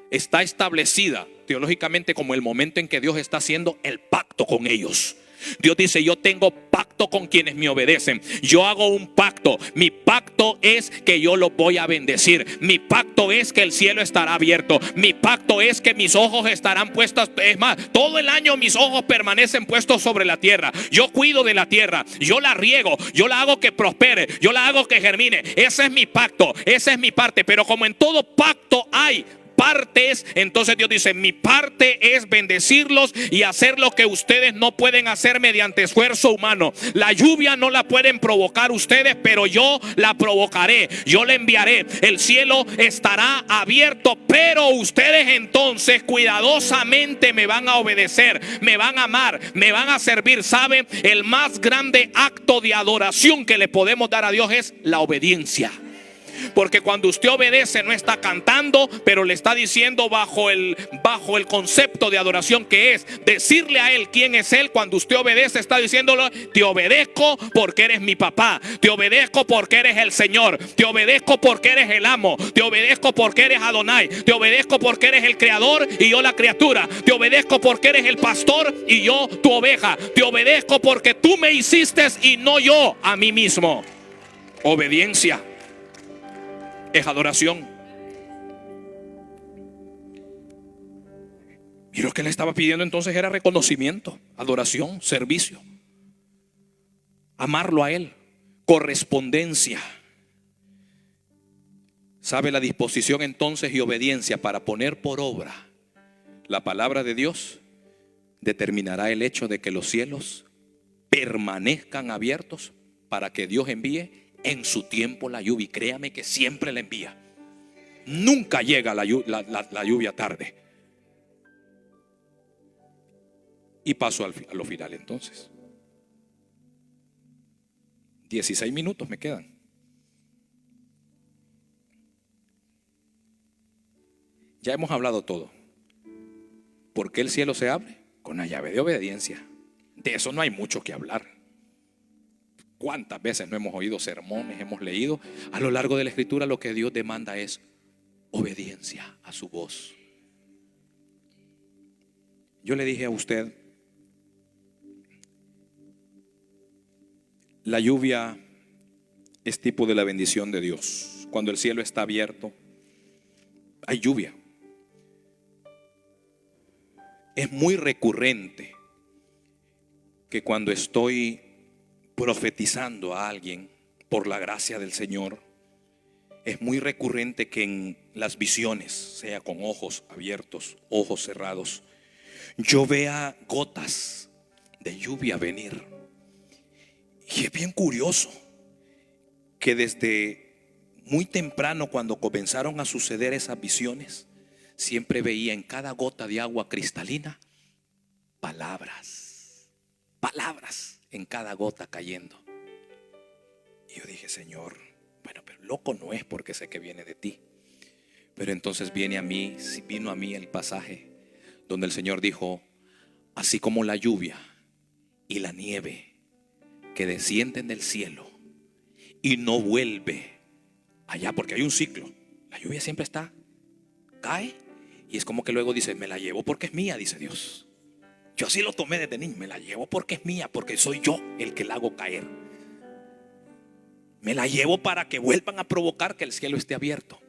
está establecida teológicamente como el momento en que Dios está haciendo el pacto con ellos. Dios dice: yo tengo pacto con quienes me obedecen. Yo hago un pacto. Mi pacto es que yo los voy a bendecir. Mi pacto es que el cielo estará abierto. Mi pacto es que mis ojos estarán puestos. Es más, todo el año mis ojos permanecen puestos sobre la tierra. Yo cuido de la tierra. Yo la riego. Yo la hago que prospere. Yo la hago que germine. Ese es mi pacto. Esa es mi parte. Pero como en todo pacto hay partes, entonces Dios dice: mi parte es bendecirlos y hacer lo que ustedes no pueden hacer mediante esfuerzo humano. La lluvia no la pueden provocar ustedes, pero yo la provocaré, yo la enviaré. El cielo estará abierto, pero ustedes entonces cuidadosamente me van a obedecer, me van a amar, me van a servir. ¿Saben? El más grande acto de adoración que le podemos dar a Dios es la obediencia. Porque cuando usted obedece no está cantando, pero le está diciendo bajo el concepto de adoración, que es decirle a Él quién es Él. Cuando usted obedece está diciéndole: te obedezco porque eres mi papá, te obedezco porque eres el Señor, te obedezco porque eres el amo, te obedezco porque eres Adonai, te obedezco porque eres el creador y yo la criatura, te obedezco porque eres el pastor y yo tu oveja, te obedezco porque tú me hiciste y no yo a mí mismo. Obediencia es adoración. Y lo que le estaba pidiendo entonces era reconocimiento, adoración, servicio, amarlo a Él, correspondencia. ¿Sabe? La disposición entonces y obediencia para poner por obra la palabra de Dios determinará el hecho de que los cielos permanezcan abiertos para que Dios envíe en su tiempo la lluvia. Y créame que siempre la envía. Nunca llega la lluvia tarde. Y paso a lo final entonces. 16 minutos me quedan. Ya hemos hablado todo. ¿Por qué el cielo se abre? Con la llave de obediencia. De eso no hay mucho que hablar. ¿Cuántas veces no hemos oído sermones, hemos leído a lo largo de la Escritura? Lo que Dios demanda es obediencia a su voz. Yo le dije a usted, la lluvia es tipo de la bendición de Dios. Cuando el cielo está abierto, hay lluvia. Es muy recurrente que cuando estoy profetizando a alguien por la gracia del Señor, es muy recurrente que en las visiones, sea con ojos abiertos, ojos cerrados, yo vea gotas de lluvia venir. Y es bien curioso que desde muy temprano, cuando comenzaron a suceder esas visiones, siempre veía en cada gota de agua cristalina palabras en cada gota cayendo. Y yo dije: Señor, bueno, pero loco no es, porque sé que viene de ti. Pero entonces vino a mí el pasaje donde el Señor dijo: así como la lluvia y la nieve que descienden del cielo y no vuelve allá, porque hay un ciclo. La lluvia siempre está, cae, y es como que luego dice: me la llevo porque es mía, dice Dios. Yo así lo tomé desde niño: me la llevo porque es mía, porque soy yo el que la hago caer. Me la llevo para que vuelvan a provocar que el cielo esté abierto.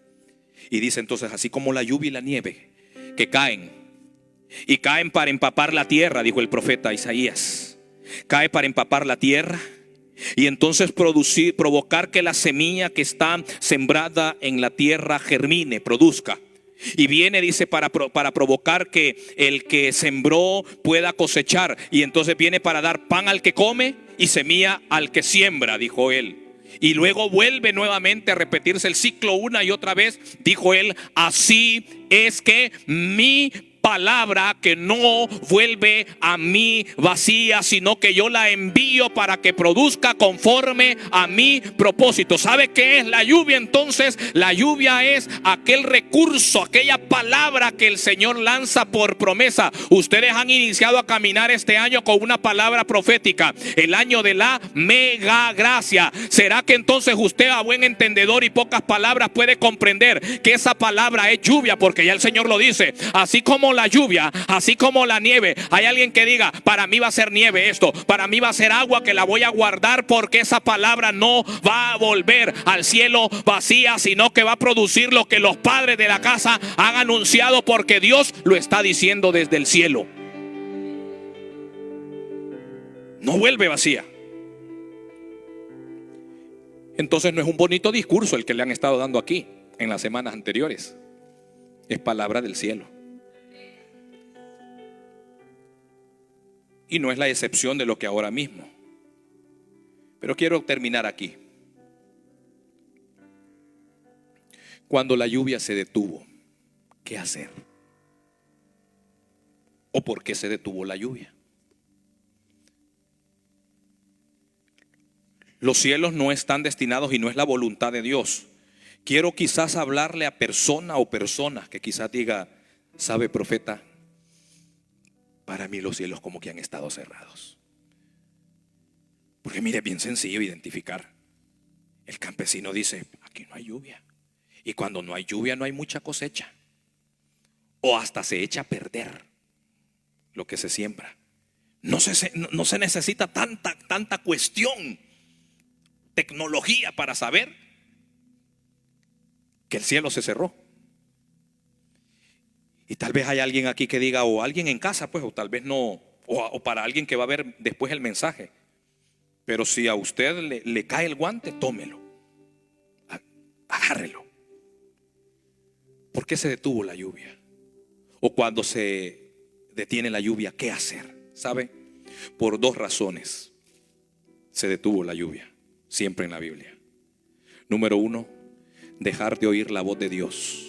Y dice entonces: así como la lluvia y la nieve que caen, y caen para empapar la tierra, dijo el profeta Isaías, cae para empapar la tierra y entonces provocar que la semilla que está sembrada en la tierra germine, produzca. Y viene, dice, para provocar que el que sembró pueda cosechar. Y entonces viene para dar pan al que come y semilla al que siembra, dijo él. Y luego vuelve nuevamente a repetirse el ciclo una y otra vez. Dijo él: así es que mi palabra que no vuelve a mí vacía, sino que yo la envío para que produzca conforme a mi propósito. ¿Sabe qué es la lluvia entonces? La lluvia es aquel recurso, aquella palabra que el Señor lanza por promesa. Ustedes han iniciado a caminar este año con una palabra profética, el año de la mega gracia. ¿Será que entonces usted, a buen entendedor y pocas palabras, puede comprender que esa palabra es lluvia? Porque ya el Señor lo dice. Así como la lluvia, así como la nieve. Hay alguien que diga: para mí va a ser nieve esto, para mí va a ser agua que la voy a guardar, porque esa palabra no va a volver al cielo vacía, sino que va a producir lo que los padres de la casa han anunciado, porque Dios lo está diciendo desde el cielo. No vuelve vacía. Entonces no es un bonito discurso el que le han estado dando aquí en las semanas anteriores. Es palabra del cielo. Y no es la excepción de lo que ahora mismo. Pero quiero terminar aquí. Cuando la lluvia se detuvo, ¿qué hacer? ¿O por qué se detuvo la lluvia? Los cielos no están destinados y no es la voluntad de Dios. Quiero quizás hablarle a persona o personas que quizás diga: ¿sabe, profeta? Para mí los cielos como que han estado cerrados. Porque mire, es bien sencillo identificar. El campesino dice: aquí no hay lluvia. Y cuando no hay lluvia no hay mucha cosecha. O hasta se echa a perder lo que se siembra. No se necesita tanta cuestión, tecnología para saber que el cielo se cerró. Y tal vez hay alguien aquí que diga, o alguien en casa, pues, o tal vez no, o para alguien que va a ver después el mensaje: pero si a usted le cae el guante, tómelo, agárrelo. ¿Por qué se detuvo la lluvia? O cuando se detiene la lluvia, ¿qué hacer? ¿Sabe? Por dos razones se detuvo la lluvia, siempre en la Biblia. Número uno, dejar de oír la voz de Dios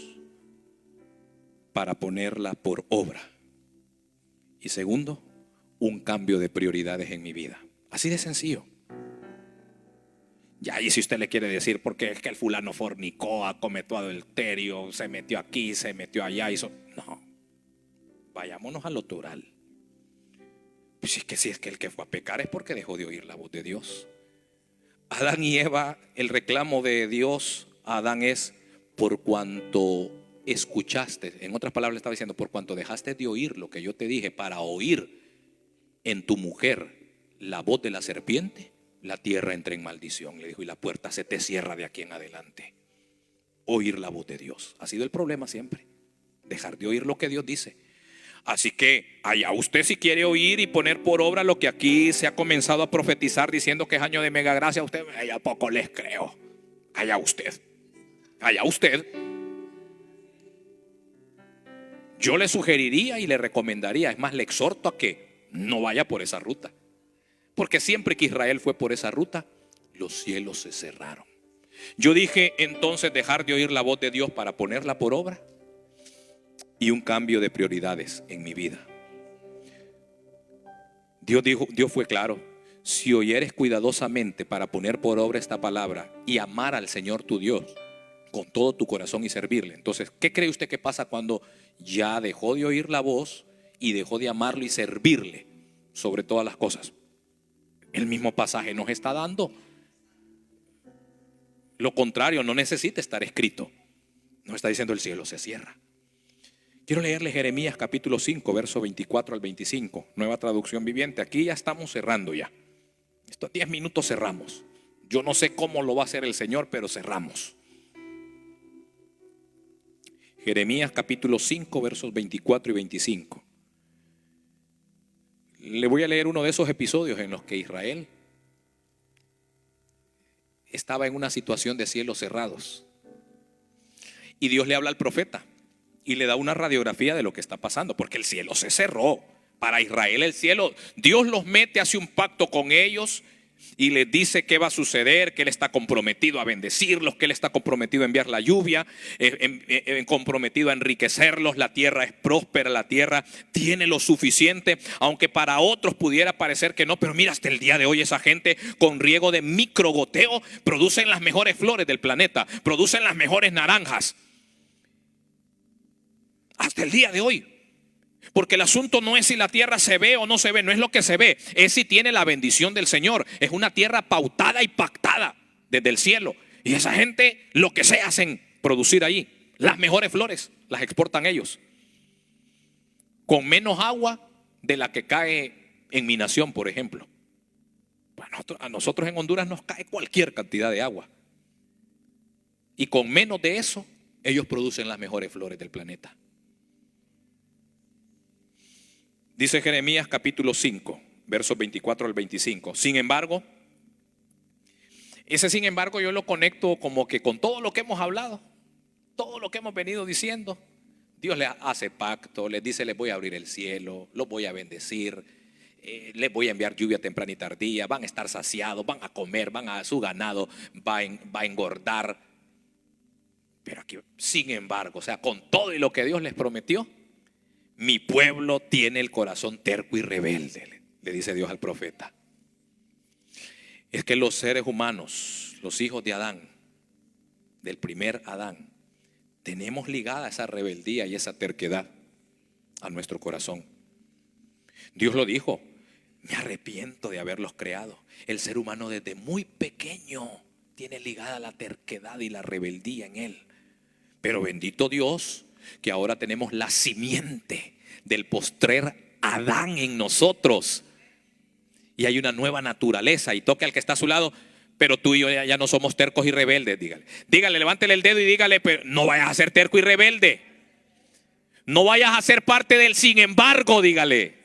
para ponerla por obra. Y segundo, un cambio de prioridades en mi vida. Así de sencillo. Ya, y si usted le quiere decir: porque es que el fulano fornicó, cometió adulterio, se metió aquí, se metió allá, hizo... No, vayámonos a lo natural. Pues es que si es que el que fue a pecar es porque dejó de oír la voz de Dios. Adán y Eva, el reclamo de Dios a Adán es: por cuanto escuchaste, en otras palabras estaba diciendo, por cuanto dejaste de oír lo que yo te dije para oír en tu mujer la voz de la serpiente, la tierra entra en maldición, le dijo, y la puerta se te cierra de aquí en adelante. Oír la voz de Dios ha sido el problema siempre, dejar de oír lo que Dios dice. Así que allá usted, si quiere oír y poner por obra lo que aquí se ha comenzado a profetizar diciendo que es año de mega gracia, usted, allá poco les creo. Allá usted. Allá usted. Yo le sugeriría y le recomendaría, es más, le exhorto a que no vaya por esa ruta. Porque siempre que Israel fue por esa ruta, los cielos se cerraron. Yo dije entonces dejar de oír la voz de Dios para ponerla por obra, y un cambio de prioridades en mi vida. Dios fue claro: si oyeres cuidadosamente para poner por obra esta palabra y amar al Señor tu Dios con todo tu corazón y servirle. Entonces, ¿qué cree usted que pasa cuando ya dejó de oír la voz y dejó de amarlo y servirle sobre todas las cosas? El mismo pasaje nos está dando lo contrario, no necesita estar escrito. Nos está diciendo: el cielo se cierra. Quiero leerle Jeremías capítulo 5, verso 24 al 25, Nueva Traducción Viviente. Aquí ya estamos cerrando ya. Estos 10 minutos cerramos. Yo no sé cómo lo va a hacer el Señor, pero cerramos. Jeremías capítulo 5, versos 24 y 25. Le voy a leer uno de esos episodios en los que Israel estaba en una situación de cielos cerrados. Y Dios le habla al profeta y le da una radiografía de lo que está pasando, porque el cielo se cerró. Para Israel el cielo, Dios los mete, hace un pacto con ellos, y les dice qué va a suceder, que Él está comprometido a bendecirlos, que Él está comprometido a enviar la lluvia, comprometido a enriquecerlos. La tierra es próspera, la tierra tiene lo suficiente, aunque para otros pudiera parecer que no. Pero mira, hasta el día de hoy esa gente con riego de microgoteo producen las mejores flores del planeta, producen las mejores naranjas. Hasta el día de hoy. Porque el asunto no es si la tierra se ve o no se ve, no es lo que se ve, es si tiene la bendición del Señor. Es una tierra pautada y pactada desde el cielo. Y esa gente lo que sea hacen producir ahí. Las mejores flores las exportan ellos. Con menos agua de la que cae en mi nación, por ejemplo. A nosotros en Honduras nos cae cualquier cantidad de agua. Y con menos de eso, ellos producen las mejores flores del planeta. Dice Jeremías capítulo 5, versos 24 al 25. Sin embargo, ese sin embargo yo lo conecto como que con todo lo que hemos hablado, todo lo que hemos venido diciendo. Dios les hace pacto, les dice: les voy a abrir el cielo, los voy a bendecir, les voy a enviar lluvia temprana y tardía, van a estar saciados, van a comer, su ganado va a engordar. Pero aquí, sin embargo, o sea, con todo y lo que Dios les prometió, mi pueblo tiene el corazón terco y rebelde, le dice Dios al profeta. Es que los seres humanos, los hijos de Adán, del primer Adán, tenemos ligada esa rebeldía y esa terquedad a nuestro corazón. Dios lo dijo: me arrepiento de haberlos creado. El ser humano desde muy pequeño tiene ligada la terquedad y la rebeldía en él. Pero bendito Dios que ahora tenemos la simiente del postrer Adán en nosotros. Y hay una nueva naturaleza. Y toque al que está a su lado: pero tú y yo ya no somos tercos y rebeldes. Dígale, levántele el dedo y dígale: pero no vayas a ser terco y rebelde. No vayas a ser parte del sin embargo, dígale.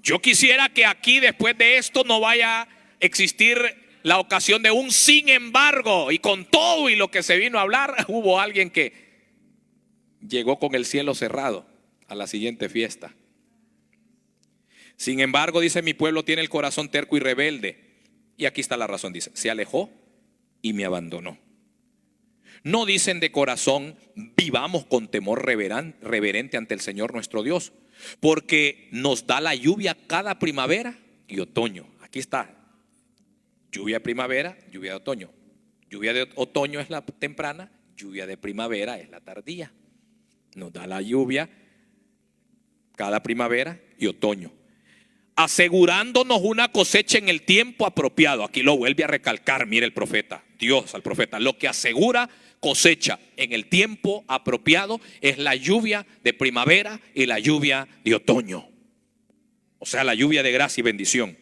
Yo quisiera que aquí después de esto no vaya a existir la ocasión de un sin embargo. Y con todo y lo que se vino a hablar, hubo alguien que llegó con el cielo cerrado a la siguiente fiesta. Sin embargo, dice: mi pueblo tiene el corazón terco y rebelde. Y aquí está la razón, dice: se alejó y me abandonó. No dicen de corazón: vivamos con temor reverente ante el Señor nuestro Dios, porque nos da la lluvia cada primavera y otoño. Aquí está: lluvia de primavera, lluvia de otoño. Lluvia de otoño es la temprana, lluvia de primavera es la tardía. Nos da la lluvia cada primavera y otoño, asegurándonos una cosecha en el tiempo apropiado. Aquí lo vuelve a recalcar, mire el profeta, Dios al profeta: lo que asegura cosecha en el tiempo apropiado es la lluvia de primavera y la lluvia de otoño. O sea, la lluvia de gracia y bendición.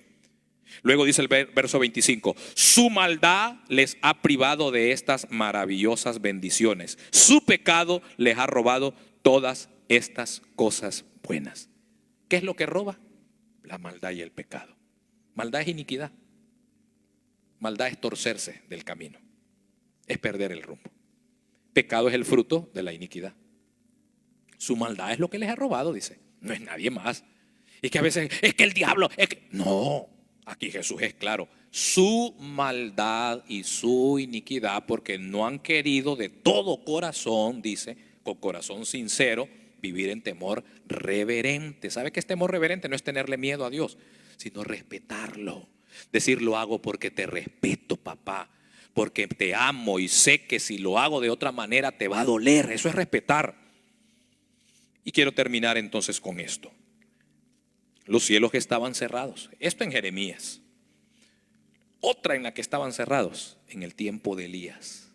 Luego dice el verso 25: su maldad les ha privado de estas maravillosas bendiciones. Su pecado les ha robado todas estas cosas buenas. ¿Qué es lo que roba? La maldad y el pecado. Maldad es iniquidad. Maldad es torcerse del camino, es perder el rumbo. Pecado es el fruto de la iniquidad. Su maldad es lo que les ha robado, dice. No es nadie más. Y que a veces es que el diablo es que... No, aquí Jesús es claro: su maldad y su iniquidad, porque no han querido de todo corazón, dice, con corazón sincero, vivir en temor reverente. ¿Sabe qué es temor reverente? No es tenerle miedo a Dios, sino respetarlo. Decir: lo hago porque te respeto, papá, porque te amo y sé que si lo hago de otra manera te va a doler. Eso es respetar. Y quiero terminar entonces con esto. Los cielos que estaban cerrados. Esto en Jeremías. Otra en la que estaban cerrados, en el tiempo de Elías.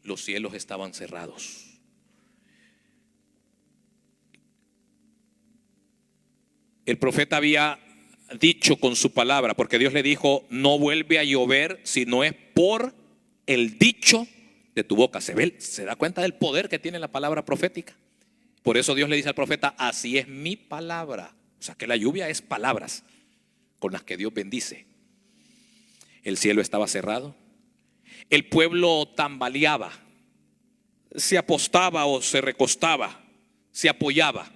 Los cielos estaban cerrados. El profeta había dicho con su palabra, porque Dios le dijo: no vuelve a llover si no es por el dicho de tu boca. ¿Se da cuenta del poder que tiene la palabra profética? Por eso Dios le dice al profeta: así es mi palabra. O sea que la lluvia es palabras con las que Dios bendice. El cielo estaba cerrado. El pueblo tambaleaba, se apostaba o se recostaba, se apoyaba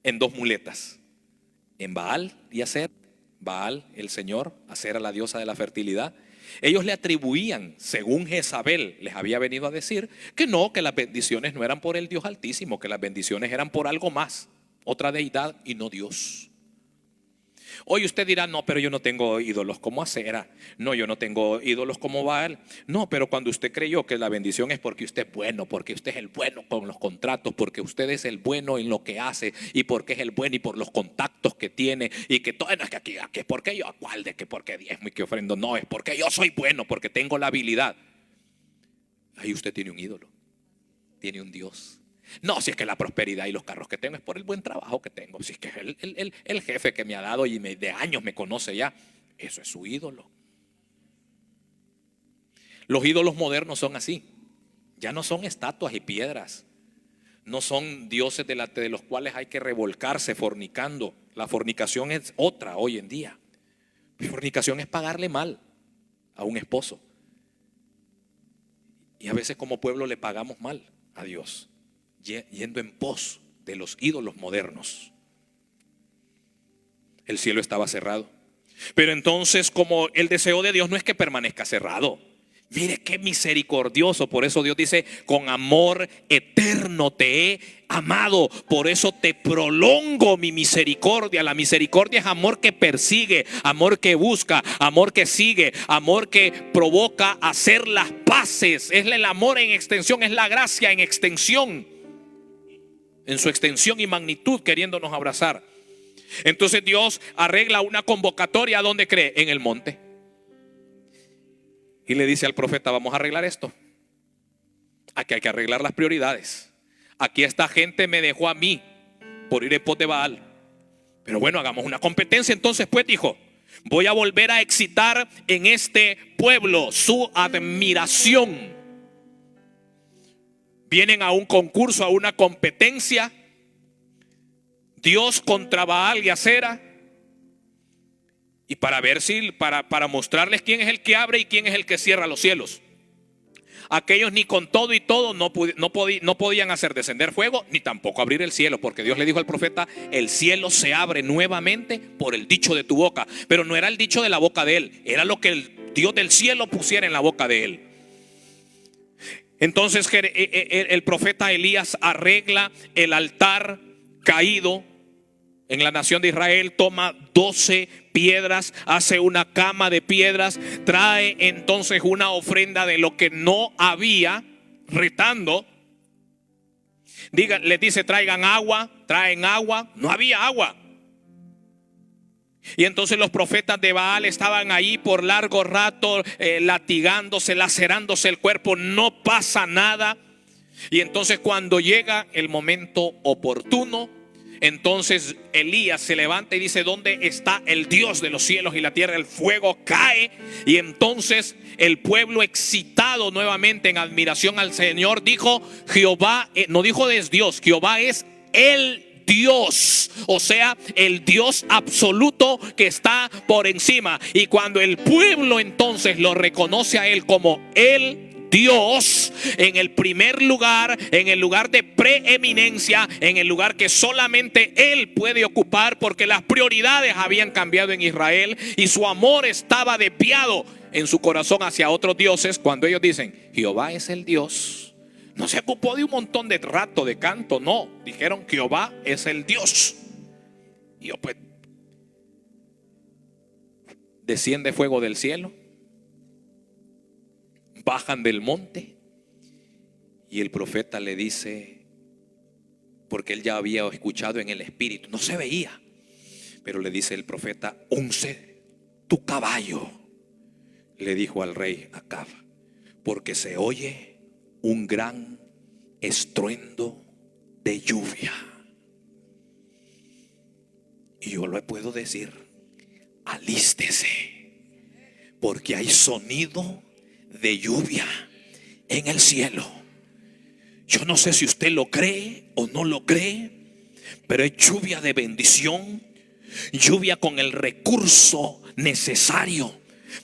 en dos muletas: en Baal y Aser, Baal, el Señor, Acera, la diosa de la fertilidad. Ellos le atribuían, según Jezabel les había venido a decir, que no, que las bendiciones no eran por el Dios Altísimo, que las bendiciones eran por algo más, otra deidad y no Dios. Hoy usted dirá, no, pero yo no tengo ídolos como Acera. No, yo no tengo ídolos como Baal. No, pero cuando usted creyó que la bendición es porque usted es bueno, porque usted es el bueno con los contratos, porque usted es el bueno en lo que hace, y porque es el bueno y por los contactos que tiene, y que todo, no es que aquí es porque yo, ¿cuál de que porque diezmo y que ofrendo? No, es porque yo soy bueno, porque tengo la habilidad. Ahí usted tiene un ídolo, tiene un Dios. No, si es que la prosperidad y los carros que tengo es por el buen trabajo que tengo. Si es que es el jefe que me ha dado y de años me conoce ya. Eso es su ídolo. Los ídolos modernos son así. Ya no son estatuas y piedras. No son dioses de los cuales hay que revolcarse fornicando. La fornicación es otra hoy en día. La fornicación es pagarle mal a un esposo. Y a veces como pueblo le pagamos mal a Dios, yendo en pos de los ídolos modernos. El cielo estaba cerrado. Pero entonces, como el deseo de Dios no es que permanezca cerrado. Mire qué misericordioso. Por eso Dios dice, con amor eterno te he amado, por eso te prolongo mi misericordia. La misericordia es amor que persigue, amor que busca, amor que sigue, amor que provoca hacer las paces. Es el amor en extensión, es la gracia en extensión, en su extensión y magnitud, queriéndonos abrazar. Entonces Dios arregla una convocatoria. ¿Dónde cree? En el monte. Y le dice al profeta, vamos a arreglar esto. Aquí hay que arreglar las prioridades. Aquí esta gente me dejó a mí por ir en pos de Baal. Pero bueno, hagamos una competencia. Entonces pues dijo, voy a volver a excitar en este pueblo su admiración. Vienen a un concurso, a una competencia. Dios contra Baal y Acera. Y para ver si, para mostrarles quién es el que abre y quién es el que cierra los cielos. Aquellos ni con todo y todo no podían hacer descender fuego, ni tampoco abrir el cielo, porque Dios le dijo al profeta, el cielo se abre nuevamente por el dicho de tu boca. Pero no era el dicho de la boca de él, era lo que el Dios del cielo pusiera en la boca de él. Entonces el profeta Elías arregla el altar caído en la nación de Israel, toma 12 piedras, hace una cama de piedras, trae entonces una ofrenda de lo que no había, retando. Les dice, traigan agua, traen agua, no había agua. Y entonces los profetas de Baal estaban ahí por largo rato, latigándose, lacerándose el cuerpo, no pasa nada. Y entonces cuando llega el momento oportuno, entonces Elías se levanta y dice, ¿dónde está el Dios de los cielos y la tierra? El fuego cae y entonces el pueblo, excitado nuevamente en admiración al Señor, dijo, Jehová, no dijo es Dios, Jehová es el Dios, o sea, el Dios absoluto que está por encima. Y cuando el pueblo entonces lo reconoce a él como el Dios, en el primer lugar, en el lugar de preeminencia, en el lugar que solamente él puede ocupar, porque las prioridades habían cambiado en Israel y su amor estaba desviado en su corazón hacia otros dioses. Cuando ellos dicen, Jehová es el Dios, no se ocupó de un montón de rato de canto, no, dijeron, Jehová es el Dios. Y yo pues, desciende fuego del cielo, bajan del monte y el profeta le dice, porque él ya había escuchado en el espíritu, no se veía, pero le dice el profeta, unce tu caballo, le dijo al rey Acab, porque se oye un gran estruendo de lluvia. Y yo le puedo decir, alístese, porque hay sonido de lluvia en el cielo. Yo no sé si usted lo cree o no lo cree, pero es lluvia de bendición, lluvia con el recurso necesario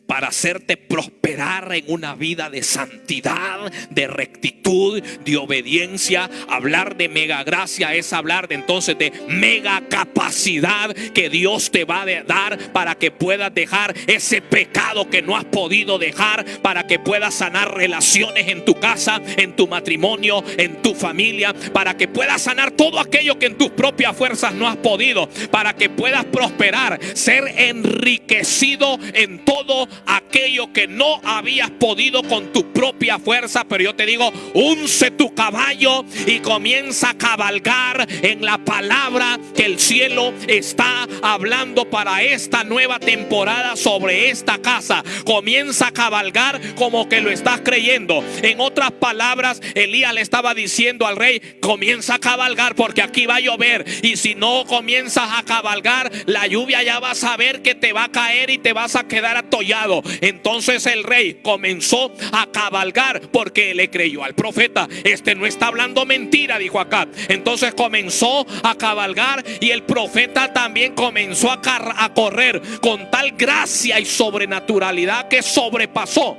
para hacerte prosperar en una vida de santidad, de rectitud, de obediencia. Hablar de mega gracia es hablar de entonces de mega capacidad que Dios te va a dar para que puedas dejar ese pecado que no has podido dejar, para que puedas sanar relaciones en tu casa, en tu matrimonio, en tu familia, para que puedas sanar todo aquello que en tus propias fuerzas no has podido, para que puedas prosperar, ser enriquecido en todo aquello que no habías podido con tu propia fuerza. Pero yo te digo, unce tu caballo y comienza a cabalgar en la palabra que el cielo está hablando para esta nueva temporada sobre esta casa. Comienza a cabalgar como que lo estás creyendo. En otras palabras, Elías le estaba diciendo al rey: comienza a cabalgar porque aquí va a llover, y si no comienzas a cabalgar, la lluvia ya vas a ver que te va a caer y te vas a quedar atollado. Entonces el rey comenzó a cabalgar porque le creyó al profeta. Este no está hablando mentira, dijo Acab. Entonces comenzó a cabalgar y el profeta también comenzó a correr con tal gracia y sobrenaturalidad que sobrepasó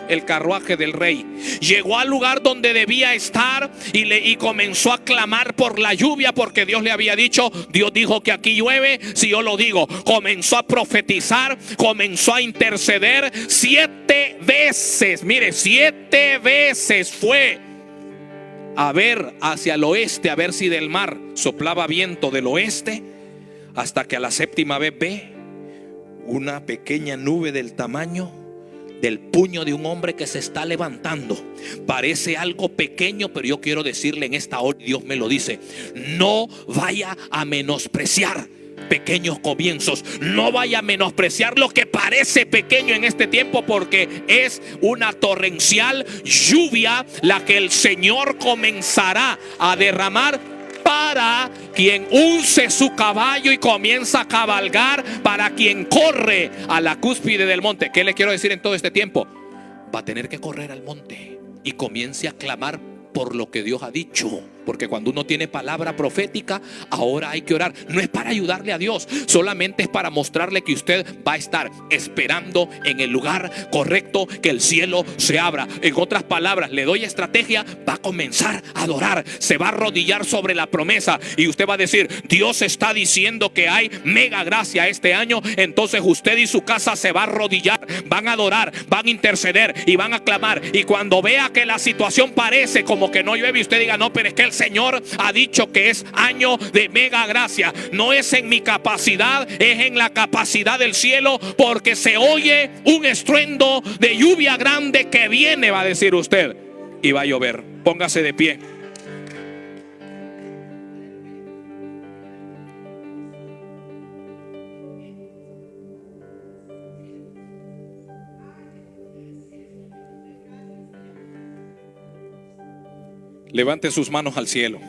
el carruaje del rey. Llegó al lugar donde debía estar y comenzó a clamar por la lluvia, porque Dios le había dicho: Dios dijo que aquí llueve si yo lo digo. Comenzó a profetizar, comenzó a interceder 7 veces. Mire, 7 veces fue a ver hacia el oeste, a ver si del mar soplaba viento del oeste, hasta que a la 7ª vez ve una pequeña nube del tamaño del puño de un hombre que se está levantando. Parece algo pequeño, pero yo quiero decirle en esta hora, Dios me lo dice: no vaya a menospreciar pequeños comienzos. No vaya a menospreciar lo que parece pequeño en este tiempo, porque es una torrencial lluvia la que el Señor comenzará a derramar para quien unce su caballo y comienza a cabalgar, para quien corre a la cúspide del monte. ¿Qué le quiero decir en todo este tiempo? Va a tener que correr al monte y comience a clamar por lo que Dios ha dicho. Porque cuando uno tiene palabra profética, ahora hay que orar. No es para ayudarle a Dios, solamente es para mostrarle que usted va a estar esperando en el lugar correcto, que el cielo se abra. En otras palabras, le doy estrategia: va a comenzar a adorar, se va a arrodillar sobre la promesa y usted va a decir: Dios está diciendo que hay mega gracia este año. Entonces usted y su casa se va a arrodillar, van a adorar, van a interceder y van a clamar. Y cuando vea que la situación parece como que no llueve, usted diga: no, pero es que el Señor ha dicho que es año de mega gracia. No es en mi capacidad, es en la capacidad del cielo, porque se oye un estruendo de lluvia grande que viene, va a decir usted, y va a llover. Póngase de pie. Levante sus manos al cielo.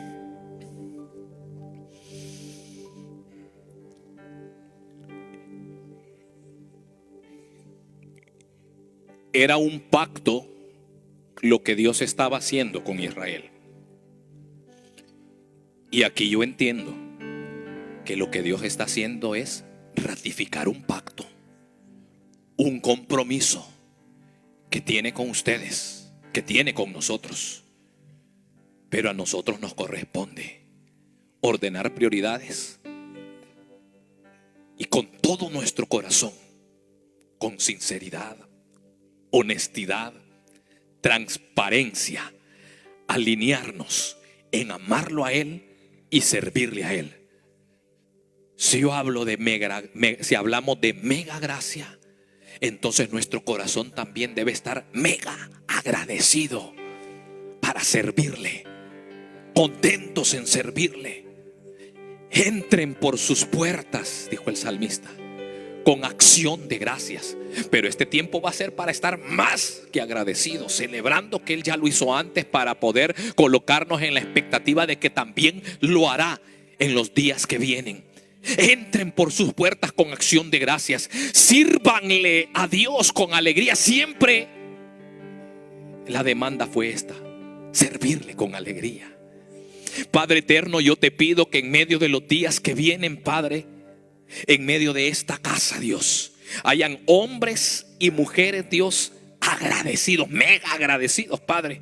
Era un pacto lo que Dios estaba haciendo con Israel. Y aquí yo entiendo que lo que Dios está haciendo es ratificar un pacto, un compromiso que tiene con ustedes, que tiene con nosotros. Pero a nosotros nos corresponde ordenar prioridades y con todo nuestro corazón, con sinceridad, honestidad, transparencia, alinearnos en amarlo a Él y servirle a Él. Si yo hablo de si hablamos de mega gracia, entonces nuestro corazón también debe estar mega agradecido para servirle, contentos en servirle. Entren por sus puertas, dijo el salmista, con acción de gracias. Pero este tiempo va a ser para estar más que agradecidos, celebrando que Él ya lo hizo antes, para poder colocarnos en la expectativa de que también lo hará en los días que vienen. Entren por sus puertas con acción de gracias. Sírvanle a Dios con alegría. Siempre la demanda fue esta: servirle con alegría. Padre eterno, yo te pido que en medio de los días que vienen, Padre, en medio de esta casa, Dios, hayan hombres y mujeres, Dios, agradecidos, mega agradecidos, Padre,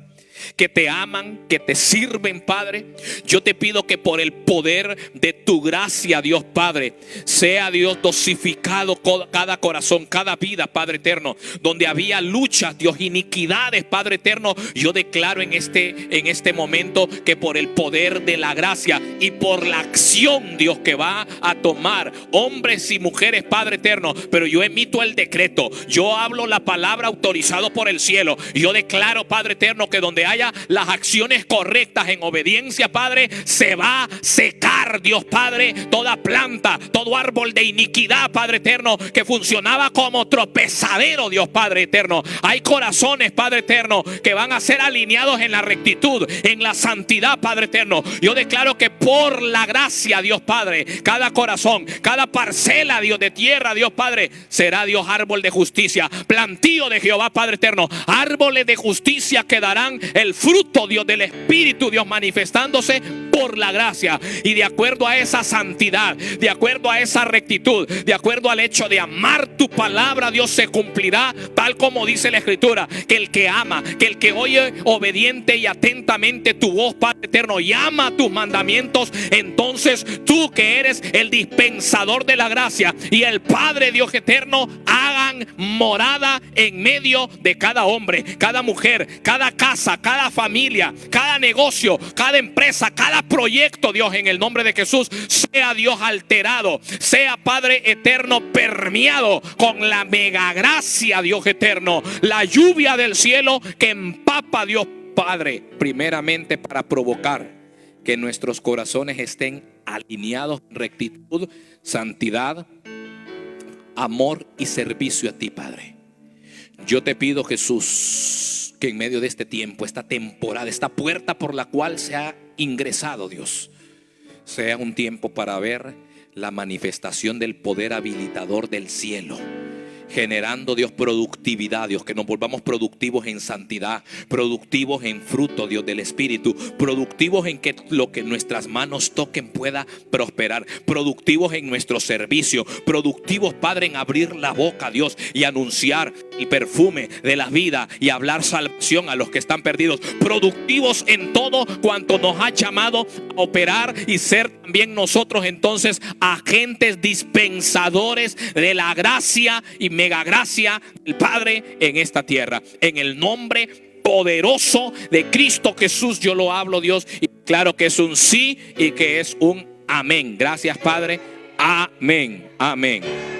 que te aman, que te sirven, Padre. Yo te pido que por el poder de tu gracia, Dios Padre, sea, Dios, dosificado cada corazón, cada vida, Padre eterno, donde había luchas, Dios, iniquidades, Padre eterno. Yo declaro en este momento que por el poder de la gracia y por la acción, Dios, que va a tomar hombres y mujeres, Padre eterno, pero yo emito el decreto, yo hablo la palabra autorizado por el cielo. Yo declaro, Padre eterno, que donde haya las acciones correctas en obediencia, Padre, se va a secar, Dios Padre, toda planta, todo árbol de iniquidad, Padre eterno, que funcionaba como tropezadero, Dios Padre eterno. Hay corazones, Padre eterno, que van a ser alineados en la rectitud, en la santidad, Padre eterno. Yo declaro que por la gracia, Dios Padre, cada corazón, cada parcela, Dios, de tierra, Dios Padre, será, Dios, árbol de justicia, plantío de Jehová, Padre eterno. Árboles de justicia que darán el fruto, Dios, del Espíritu, Dios, manifestándose por la gracia. Y de acuerdo a esa santidad, de acuerdo a esa rectitud, de acuerdo al hecho de amar tu palabra, Dios, se cumplirá tal como dice la Escritura, que el que ama, que el que oye obediente y atentamente tu voz, Padre eterno, y ama tus mandamientos, entonces tú, que eres el dispensador de la gracia y el Padre, Dios eterno, hagan morada en medio de cada hombre, cada mujer, cada casa, cada familia, cada negocio, cada empresa, cada proyecto, Dios, en el nombre de Jesús, sea, Dios, alterado, sea, Padre eterno, permeado con la mega gracia, Dios eterno, la lluvia del cielo que empapa, Dios Padre, primeramente para provocar que nuestros corazones estén alineados en rectitud, santidad, amor y servicio a ti, Padre. Yo te pido, Jesús, que en medio de este tiempo, esta temporada, esta puerta por la cual se ha ingresado, Dios, sea un tiempo para ver la manifestación del poder habilitador del cielo, generando, Dios, productividad, Dios, que nos volvamos productivos en santidad, productivos en fruto, Dios, del Espíritu, productivos en que lo que nuestras manos toquen pueda prosperar, productivos en nuestro servicio, productivos, Padre, en abrir la boca, Dios, y anunciar el perfume de la vida y hablar salvación a los que están perdidos, productivos en todo cuanto nos ha llamado a operar y ser también nosotros entonces agentes dispensadores de la gracia y mega gracia del Padre en esta tierra. En el nombre poderoso de Cristo Jesús yo lo hablo, Dios, y claro que es un sí y que es un amén. Gracias, Padre. Amén. Amén.